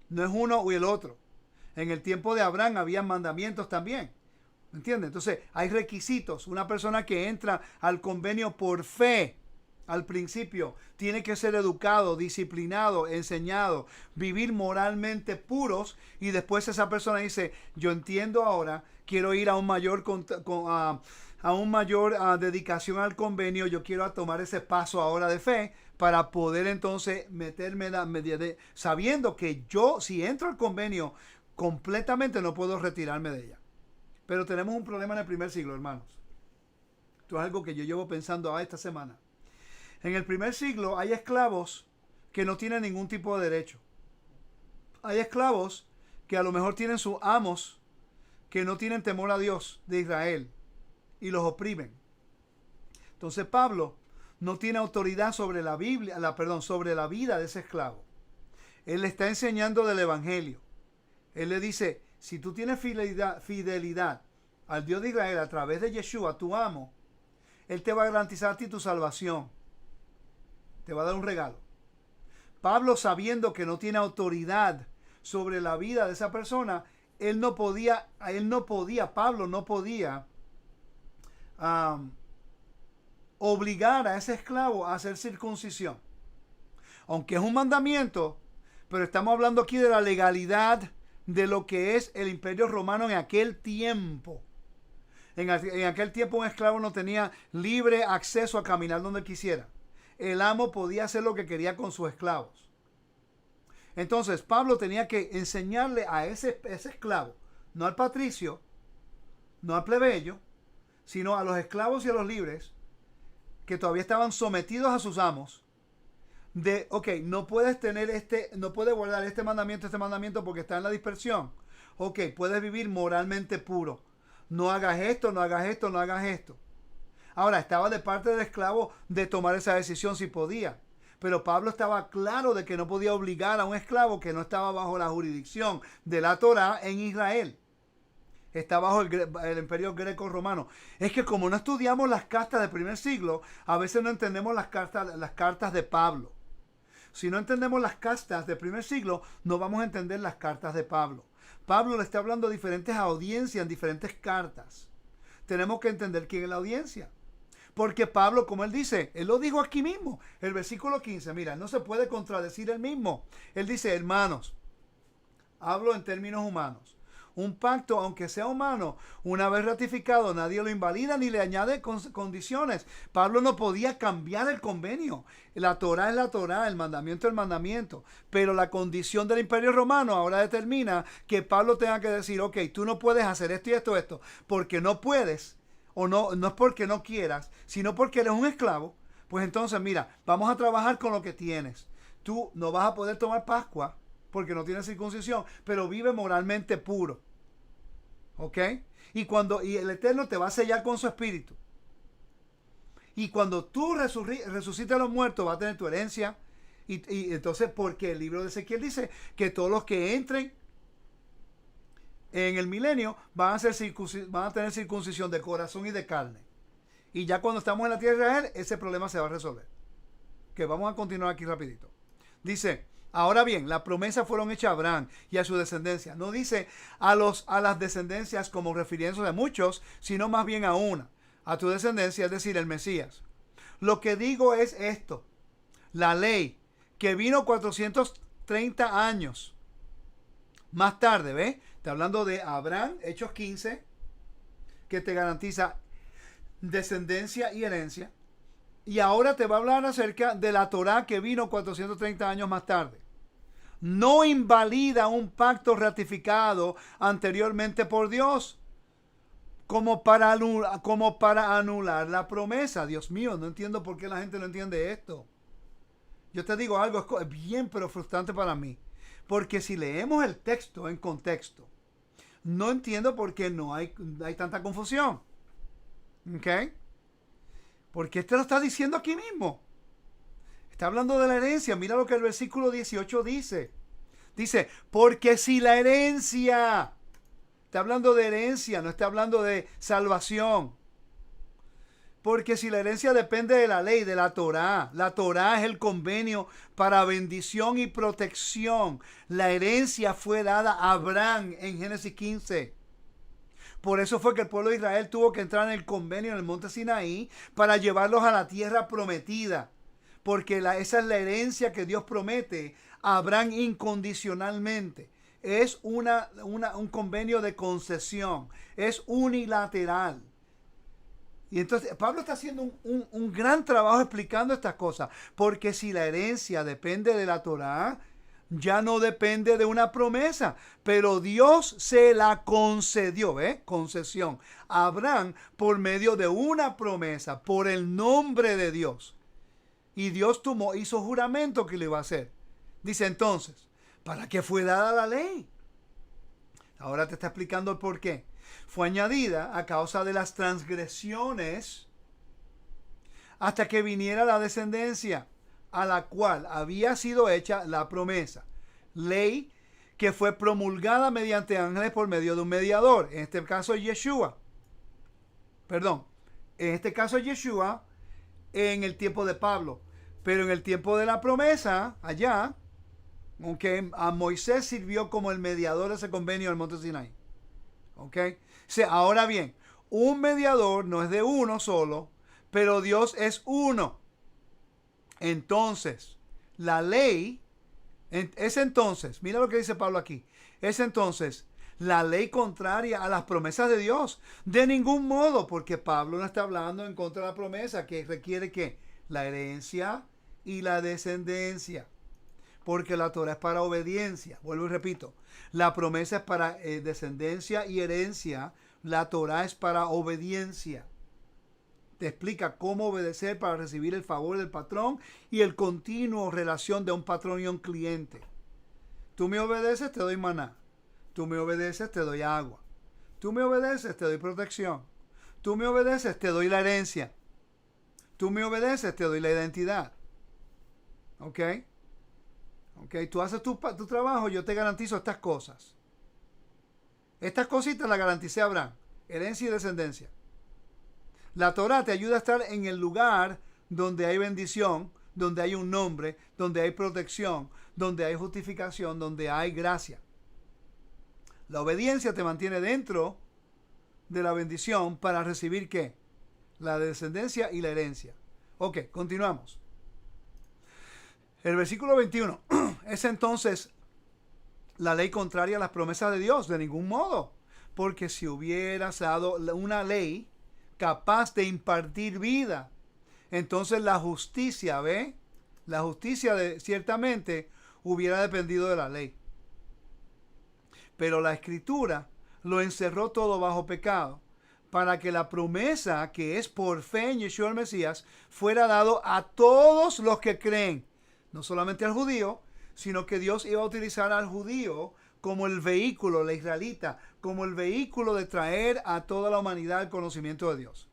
No es uno o el otro. En el tiempo de Abraham había mandamientos también. ¿Me entiendes? Entonces hay requisitos. Una persona que entra al convenio por fe, al principio, tiene que ser educado, disciplinado, enseñado, vivir moralmente puros, y después esa persona dice, yo entiendo ahora, quiero ir a un mayor dedicación al convenio, yo quiero tomar ese paso ahora de fe para poder entonces meterme sabiendo que yo, si entro al convenio completamente, no puedo retirarme de ella. Pero tenemos un problema en el primer siglo, hermanos. Esto es algo que yo llevo pensando esta semana. En el primer siglo hay esclavos que no tienen ningún tipo de derecho. Hay esclavos que a lo mejor tienen sus amos que no tienen temor a Dios de Israel y los oprimen. Entonces Pablo no tiene autoridad sobre sobre la vida de ese esclavo. Él le está enseñando del evangelio. Él le dice, si tú tienes fidelidad al Dios de Israel a través de Yeshua, tu amo, Él te va a garantizar a ti tu salvación. Te va a dar un regalo. Pablo, sabiendo que no tiene autoridad sobre la vida de esa persona, Pablo no podía obligar a ese esclavo a hacer circuncisión. Aunque es un mandamiento, pero estamos hablando aquí de la legalidad de lo que es el Imperio Romano en aquel tiempo. En aquel tiempo un esclavo no tenía libre acceso a caminar donde quisiera. El amo podía hacer lo que quería con sus esclavos. Entonces Pablo tenía que enseñarle a ese esclavo, no al patricio, no al plebeyo, sino a los esclavos y a los libres, que todavía estaban sometidos a sus amos, no puedes guardar este mandamiento porque está en la dispersión. Puedes vivir moralmente puro. No hagas esto, no hagas esto, no hagas esto. Ahora, estaba de parte del esclavo de tomar esa decisión si podía. Pero Pablo estaba claro de que no podía obligar a un esclavo que no estaba bajo la jurisdicción de la Torá en Israel. Está bajo el imperio greco-romano. Es que como no estudiamos las cartas del primer siglo, a veces no entendemos las cartas de Pablo. Si no entendemos las cartas del primer siglo, no vamos a entender las cartas de Pablo. Pablo le está hablando a diferentes audiencias en diferentes cartas. Tenemos que entender quién es la audiencia. Porque Pablo, como él dice, él lo dijo aquí mismo, el versículo 15, mira, no se puede contradecir él mismo. Él dice, hermanos, hablo en términos humanos. Un pacto, aunque sea humano, una vez ratificado, nadie lo invalida ni le añade condiciones. Pablo no podía cambiar el convenio. La Torá es la Torá, el mandamiento es el mandamiento. Pero la condición del Imperio Romano ahora determina que Pablo tenga que decir, tú no puedes hacer esto y esto, porque no puedes, o no es porque no quieras, sino porque eres un esclavo. Pues entonces, mira, vamos a trabajar con lo que tienes. Tú no vas a poder tomar Pascua porque no tienes circuncisión, pero vive moralmente puro. Y el Eterno te va a sellar con su espíritu. Y cuando tú resucites a los muertos, vas a tener tu herencia. Y entonces, porque el libro de Ezequiel dice que todos los que entren en el milenio van a tener circuncisión de corazón y de carne. Y ya cuando estamos en la tierra de Israel, ese problema se va a resolver. Vamos a continuar aquí rapidito. Dice, ahora bien, las promesas fueron hechas a Abraham y a su descendencia. No dice a las descendencias como refiriéndose a muchos, sino más bien a una. A tu descendencia, es decir, el Mesías. Lo que digo es esto. La ley que vino 430 años más tarde, ¿ves? Está hablando de Abraham, Hechos 15, que te garantiza descendencia y herencia. Y ahora te va a hablar acerca de la Torá que vino 430 años más tarde. No invalida un pacto ratificado anteriormente por Dios. como para anular la promesa. Dios mío, no entiendo por qué la gente no entiende esto. Yo te digo algo, es bien pero frustrante para mí. Porque si leemos el texto en contexto, no entiendo por qué no hay tanta confusión. ¿Ok? Porque este lo está diciendo aquí mismo. Está hablando de la herencia. Mira lo que el versículo 18 dice. Dice, porque si la herencia... Está hablando de herencia, no está hablando de salvación. Porque si la herencia depende de la ley, de la Torá es el convenio para bendición y protección. La herencia fue dada a Abraham en Génesis 15. Por eso fue que el pueblo de Israel tuvo que entrar en el convenio en el monte Sinaí para llevarlos a la tierra prometida. Porque esa es la herencia que Dios promete a Abraham incondicionalmente. Es un convenio de concesión. Es unilateral. Y entonces Pablo está haciendo un gran trabajo explicando estas cosas. Porque si la herencia depende de la Torá, ya no depende de una promesa. Pero Dios se la concedió, concesión, a Abraham por medio de una promesa, por el nombre de Dios. Y Dios hizo juramento que lo iba a hacer. Dice entonces, ¿para qué fue dada la ley? Ahora te está explicando el por qué. Fue añadida a causa de las transgresiones hasta que viniera la descendencia a la cual había sido hecha la promesa. Ley que fue promulgada mediante ángeles por medio de un mediador. En este caso Yeshua. En este caso Yeshua en el tiempo de Pablo. Pero en el tiempo de la promesa, allá, aunque a Moisés sirvió como el mediador de ese convenio del monte Sinaí. ¿Ok? Ahora bien, un mediador no es de uno solo, pero Dios es uno. Entonces, la ley es entonces, mira lo que dice Pablo aquí, es entonces la ley contraria a las promesas de Dios. De ningún modo, porque Pablo no está hablando en contra de la promesa que requiere que la herencia y la descendencia. Porque la Torah es para obediencia. Vuelvo y repito. La promesa es para descendencia y herencia. La Torah es para obediencia. Te explica cómo obedecer para recibir el favor del patrón y el continuo relación de un patrón y un cliente. Tú me obedeces, te doy maná. Tú me obedeces, te doy agua. Tú me obedeces, te doy protección. Tú me obedeces, te doy la herencia. Tú me obedeces, te doy la identidad. ¿Ok? Ok, tú haces tu trabajo, yo te garantizo estas cosas. Estas cositas las garanticé a Abraham. Herencia y descendencia. La Torah te ayuda a estar en el lugar donde hay bendición, donde hay un nombre, donde hay protección, donde hay justificación, donde hay gracia. La obediencia te mantiene dentro de la bendición para recibir ¿qué? La descendencia y la herencia. Ok, continuamos. El versículo 21. Es entonces la ley contraria a las promesas de Dios. De ningún modo. Porque si hubieras dado una ley capaz de impartir vida, entonces la justicia, la justicia ciertamente hubiera dependido de la ley. Pero la Escritura lo encerró todo bajo pecado, para que la promesa que es por fe en Yeshua el Mesías fuera dado a todos los que creen. No solamente al judío, sino que Dios iba a utilizar al judío como el vehículo, la israelita, como el vehículo de traer a toda la humanidad al conocimiento de Dios.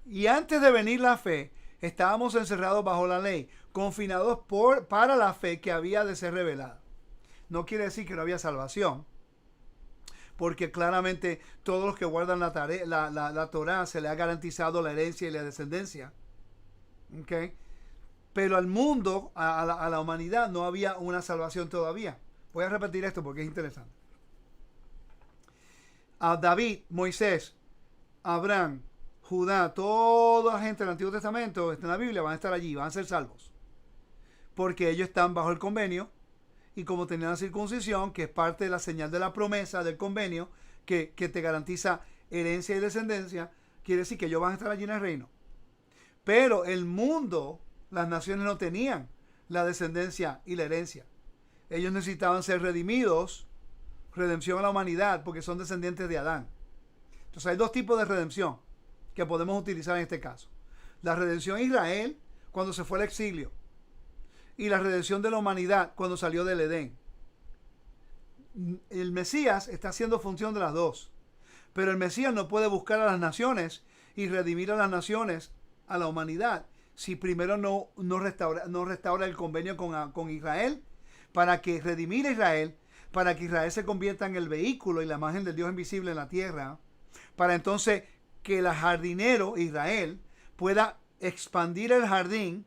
Y antes de venir la fe, estábamos encerrados bajo la ley, confinados para la fe que había de ser revelada. No quiere decir que no había salvación, porque claramente todos los que guardan la Torá se le ha garantizado la herencia y la descendencia. ¿Okay? Pero al mundo, a la humanidad, no había una salvación todavía. Voy a repetir esto porque es interesante. A David, Moisés, Abraham, Judá, toda la gente del Antiguo Testamento, está en la Biblia, van a estar allí, van a ser salvos. Porque ellos están bajo el convenio, y como tenían la circuncisión, que es parte de la señal de la promesa del convenio, que te garantiza herencia y descendencia, quiere decir que ellos van a estar allí en el reino. Pero el mundo, las naciones no tenían la descendencia y la herencia. Ellos necesitaban ser redimidos, redención a la humanidad, porque son descendientes de Adán. Entonces hay dos tipos de redención que podemos utilizar en este caso. La redención de Israel cuando se fue al exilio y la redención de la humanidad cuando salió del Edén. El Mesías está haciendo función de las dos, pero el Mesías no puede buscar a las naciones y redimir a las naciones, a la humanidad, si primero no restaura el convenio con Israel, para que redimir a Israel, para que Israel se convierta en el vehículo y la imagen del Dios invisible en la tierra, para entonces que el jardinero Israel pueda expandir el jardín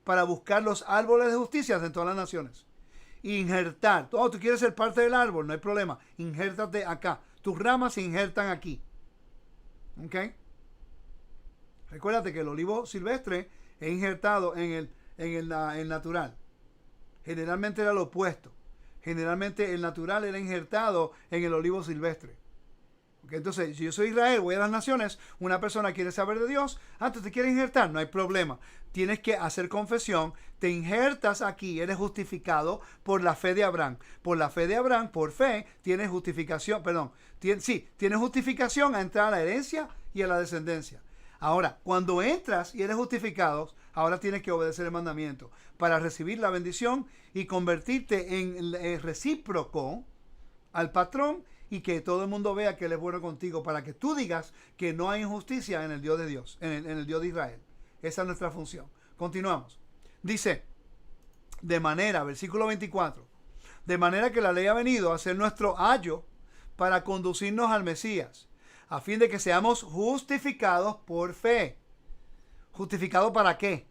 para buscar los árboles de justicia de todas las naciones. Injertar. Oh, tú quieres ser parte del árbol, no hay problema. Injértate acá. Tus ramas se injertan aquí. ¿Ok? Recuérdate que el olivo silvestre es injertado en el natural. Generalmente era lo opuesto. Generalmente el natural era injertado en el olivo silvestre. Okay, entonces, si yo soy Israel, voy a las naciones, una persona quiere saber de Dios, tú te quieres injertar, no hay problema. Tienes que hacer confesión, te injertas aquí, eres justificado por la fe de Abraham. Por la fe de Abraham, por fe, tienes justificación, tienes justificación a entrar a la herencia y a la descendencia. Ahora, cuando entras y eres justificado, ahora tienes que obedecer el mandamiento para recibir la bendición y convertirte en recíproco al patrón y que todo el mundo vea que Él es bueno contigo, para que tú digas que no hay injusticia en el Dios de Dios, en el Dios de Israel. Esa es nuestra función. Continuamos. Dice, versículo 24, de manera que la ley ha venido a ser nuestro ayo para conducirnos al Mesías, a fin de que seamos justificados por fe. ¿Justificados para qué?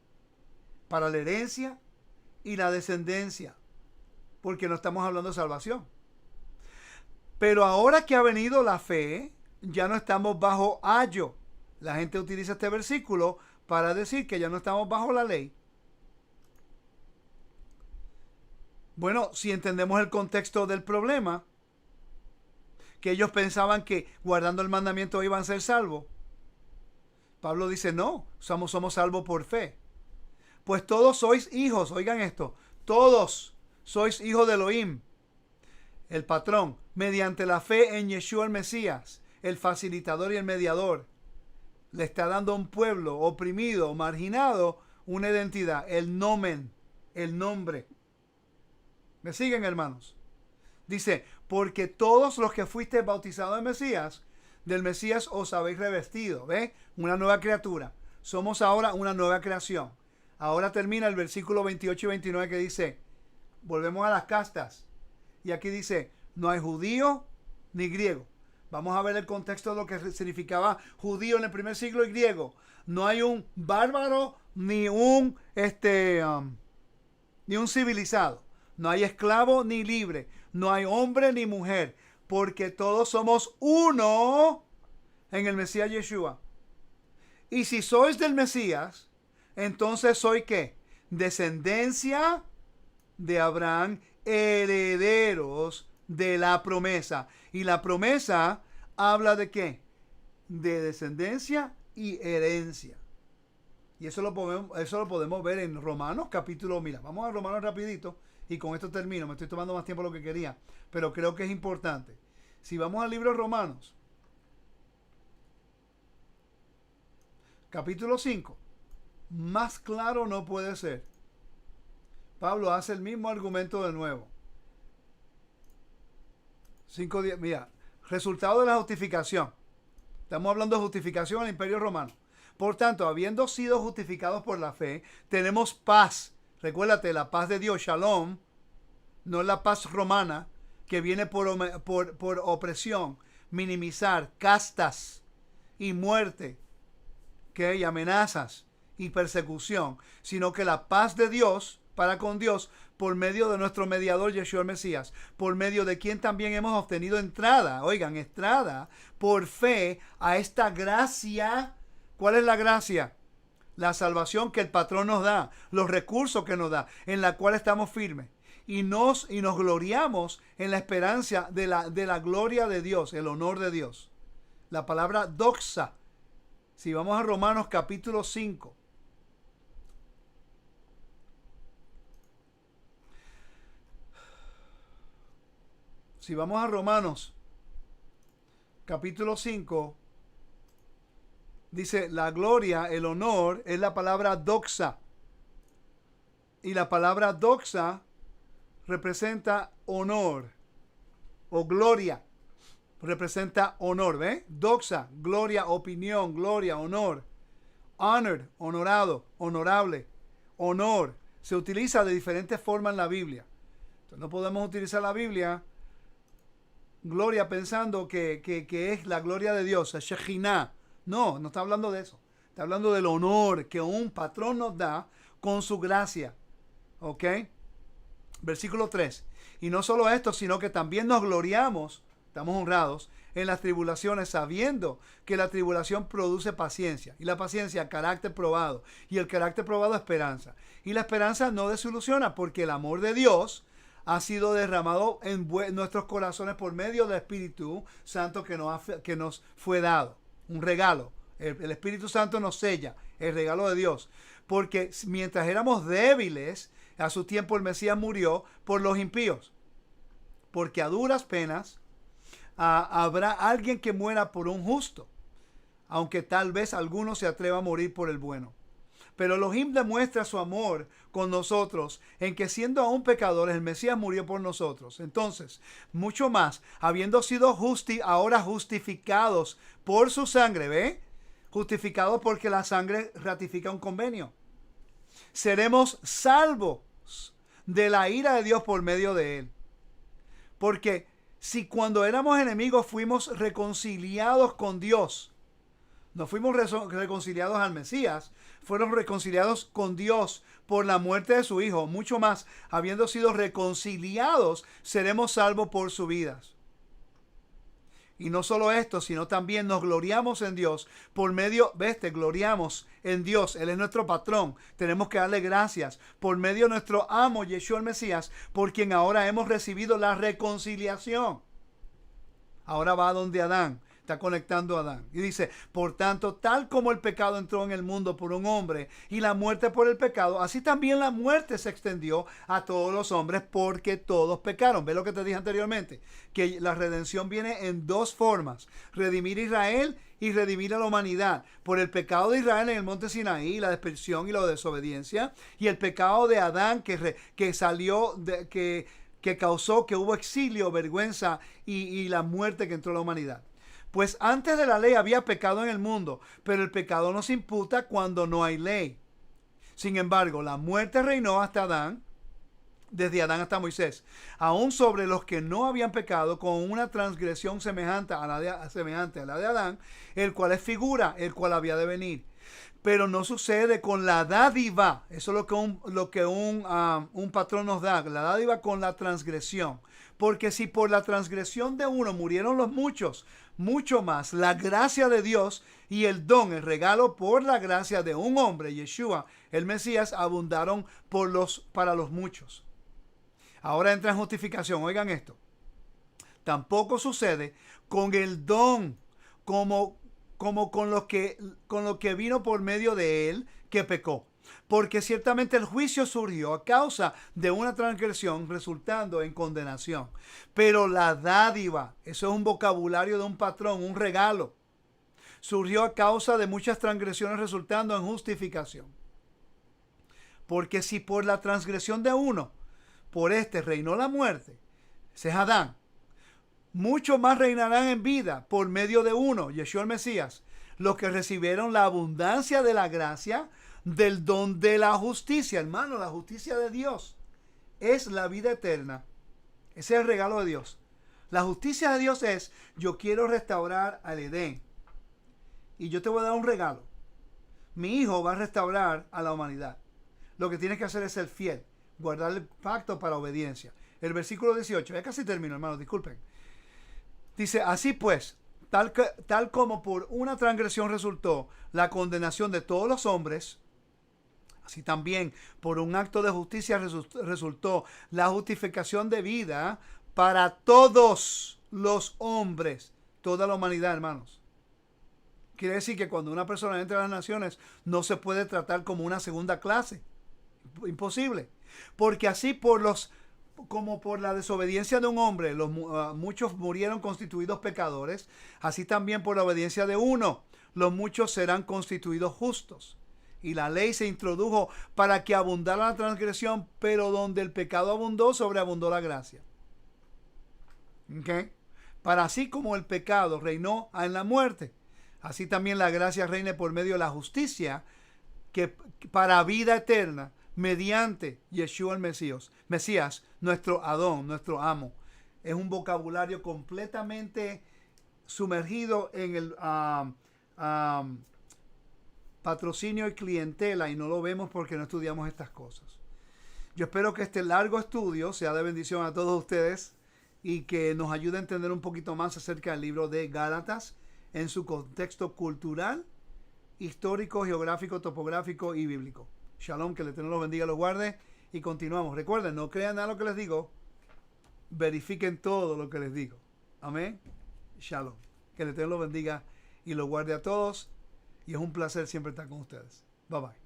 Para la herencia y la descendencia, porque no estamos hablando de salvación. Pero ahora que ha venido la fe, ya no estamos bajo ayo. La gente utiliza este versículo para decir que ya no estamos bajo la ley. Bueno, si entendemos el contexto del problema, que ellos pensaban que guardando el mandamiento iban a ser salvos, Pablo dice, no, somos salvos por fe. Pues todos sois hijos, oigan esto, todos sois hijos de Elohim, el patrón, mediante la fe en Yeshua el Mesías, el facilitador y el mediador. Le está dando a un pueblo oprimido, marginado, una identidad, el nomen, el nombre. ¿Me siguen, hermanos? Dice, porque todos los que fuisteis bautizados en Mesías, del Mesías os habéis revestido. ¿Ves? Una nueva criatura. Somos ahora una nueva creación. Ahora termina el versículo 28 y 29 que dice, volvemos a las castas. Y aquí dice, no hay judío ni griego. Vamos a ver el contexto de lo que significaba judío en el primer siglo y griego. No hay un bárbaro ni un civilizado. No hay esclavo ni libre. No hay hombre ni mujer. Porque todos somos uno en el Mesías Yeshua. Y si sois del Mesías, entonces soy ¿qué? Descendencia de Abraham, herederos de la promesa. Y la promesa habla de ¿qué? De descendencia y herencia. Y eso lo podemos ver en Romanos capítulo, mira, vamos a Romanos rapidito y con esto termino, me estoy tomando más tiempo de lo que quería, pero creo que es importante. Si vamos al libro de Romanos, capítulo 5, más claro no puede ser. Pablo hace el mismo argumento de nuevo. 5:10, mira, resultado de la justificación. Estamos hablando de justificación en el Imperio Romano. Por tanto, habiendo sido justificados por la fe, tenemos paz. Recuérdate, la paz de Dios, Shalom, no es la paz romana que viene por opresión, minimizar, castas y muerte, y amenazas y persecución, sino que la paz de Dios para con Dios por medio de nuestro mediador Yeshua el Mesías, por medio de quien también hemos obtenido entrada por fe a esta gracia. ¿Cuál es la gracia? La salvación que el patrón nos da, los recursos que nos da, en la cual estamos firmes. Y nos gloriamos en la esperanza de la gloria de Dios, el honor de Dios. La palabra doxa. Si vamos a Romanos capítulo 5. Si vamos a Romanos, capítulo 5, dice, la gloria, el honor, es la palabra doxa. Y la palabra doxa representa honor o gloria. Representa honor, ¿ve? Doxa, gloria, opinión, gloria, honor. Honored, honorado, honorable, honor. Se utiliza de diferentes formas en la Biblia. Entonces no podemos utilizar la Biblia, gloria, pensando que es la gloria de Dios, es Shekhinah. No, no está hablando de eso. Está hablando del honor que un patrón nos da con su gracia. ¿Ok? Versículo 3. Y no solo esto, sino que también nos gloriamos, estamos honrados, en las tribulaciones, sabiendo que la tribulación produce paciencia. Y la paciencia, carácter probado. Y el carácter probado, esperanza. Y la esperanza no desilusiona, porque el amor de Dios ha sido derramado en nuestros corazones por medio del Espíritu Santo que nos fue dado. Un regalo. El Espíritu Santo nos sella, el regalo de Dios. Porque mientras éramos débiles, a su tiempo el Mesías murió por los impíos. Porque a duras penas habrá alguien que muera por un justo, aunque tal vez alguno se atreva a morir por el bueno. Pero Elohim demuestra su amor con nosotros en que siendo aún pecadores, el Mesías murió por nosotros. Entonces, mucho más, habiendo sido ahora justificados por su sangre, ¿ve? Justificados porque la sangre ratifica un convenio. Seremos salvos de la ira de Dios por medio de él. Porque si cuando éramos enemigos fuimos reconciliados con Dios, no fuimos reconciliados al Mesías, fueron reconciliados con Dios por la muerte de su Hijo. Mucho más, habiendo sido reconciliados, seremos salvos por sus vidas. Y no solo esto, sino también nos gloriamos en Dios por medio, gloriamos en Dios. Él es nuestro patrón. Tenemos que darle gracias por medio de nuestro amo, Yeshua el Mesías, por quien ahora hemos recibido la reconciliación. Ahora va donde Adán. Está conectando a Adán. Y dice, por tanto, tal como el pecado entró en el mundo por un hombre y la muerte por el pecado, así también la muerte se extendió a todos los hombres porque todos pecaron. ¿Ves lo que te dije anteriormente? Que la redención viene en dos formas. Redimir a Israel y redimir a la humanidad. Por el pecado de Israel en el monte Sinaí, la dispersión y la desobediencia. Y el pecado de Adán que salió, que causó que hubo exilio, vergüenza y la muerte que entró a la humanidad. Pues antes de la ley había pecado en el mundo, pero el pecado no se imputa cuando no hay ley. Sin embargo, la muerte reinó hasta Adán, desde Adán hasta Moisés, aún sobre los que no habían pecado con una transgresión semejante a la de Adán, el cual es figura, el cual había de venir. Pero no sucede con la dádiva. Eso es lo que un patrón nos da, la dádiva con la transgresión. Porque si por la transgresión de uno murieron los muchos, mucho más la gracia de Dios y el don, el regalo por la gracia de un hombre, Yeshua, el Mesías, abundaron para los muchos. Ahora entra en justificación. Oigan esto. Tampoco sucede con el don como con lo que vino por medio de él que pecó. Porque ciertamente el juicio surgió a causa de una transgresión resultando en condenación. Pero la dádiva, eso es un vocabulario de un patrón, un regalo, surgió a causa de muchas transgresiones resultando en justificación. Porque si por la transgresión de uno, por este reinó la muerte, ese es Adán, mucho más reinarán en vida por medio de uno, Yeshua el Mesías, los que recibieron la abundancia de la gracia del don de la justicia. Hermano, la justicia de Dios es la vida eterna. Ese es el regalo de Dios. La justicia de Dios es, yo quiero restaurar al Edén y yo te voy a dar un regalo. Mi hijo va a restaurar a la humanidad. Lo que tienes que hacer es ser fiel, guardar el pacto para obediencia. El versículo 18, ya casi termino, hermano, disculpen. Dice, así pues, tal como por una transgresión resultó la condenación de todos los hombres, así también por un acto de justicia resultó la justificación de vida para todos los hombres, toda la humanidad, hermanos. Quiere decir que cuando una persona entra a las naciones no se puede tratar como una segunda clase. Imposible. Porque así por como por la desobediencia de un hombre muchos murieron constituidos pecadores, así también por la obediencia de uno los muchos serán constituidos justos. Y la ley se introdujo para que abundara la transgresión, pero donde el pecado abundó, sobreabundó la gracia. ¿Okay? Para así como el pecado reinó en la muerte, así también la gracia reine por medio de la justicia, que para vida eterna, mediante Yeshua el Mesías, nuestro Adón, nuestro amo. Es un vocabulario completamente sumergido en el patrocinio y clientela, y no lo vemos porque no estudiamos estas cosas. Yo espero que este largo estudio sea de bendición a todos ustedes y que nos ayude a entender un poquito más acerca del libro de Gálatas en su contexto cultural, histórico, geográfico, topográfico y bíblico. Shalom, que el Eterno los bendiga, los guarde, y continuamos. Recuerden, no crean nada lo que les digo, verifiquen todo lo que les digo. Amén. Shalom. Que el Eterno los bendiga y los guarde a todos, y es un placer siempre estar con ustedes. Bye bye.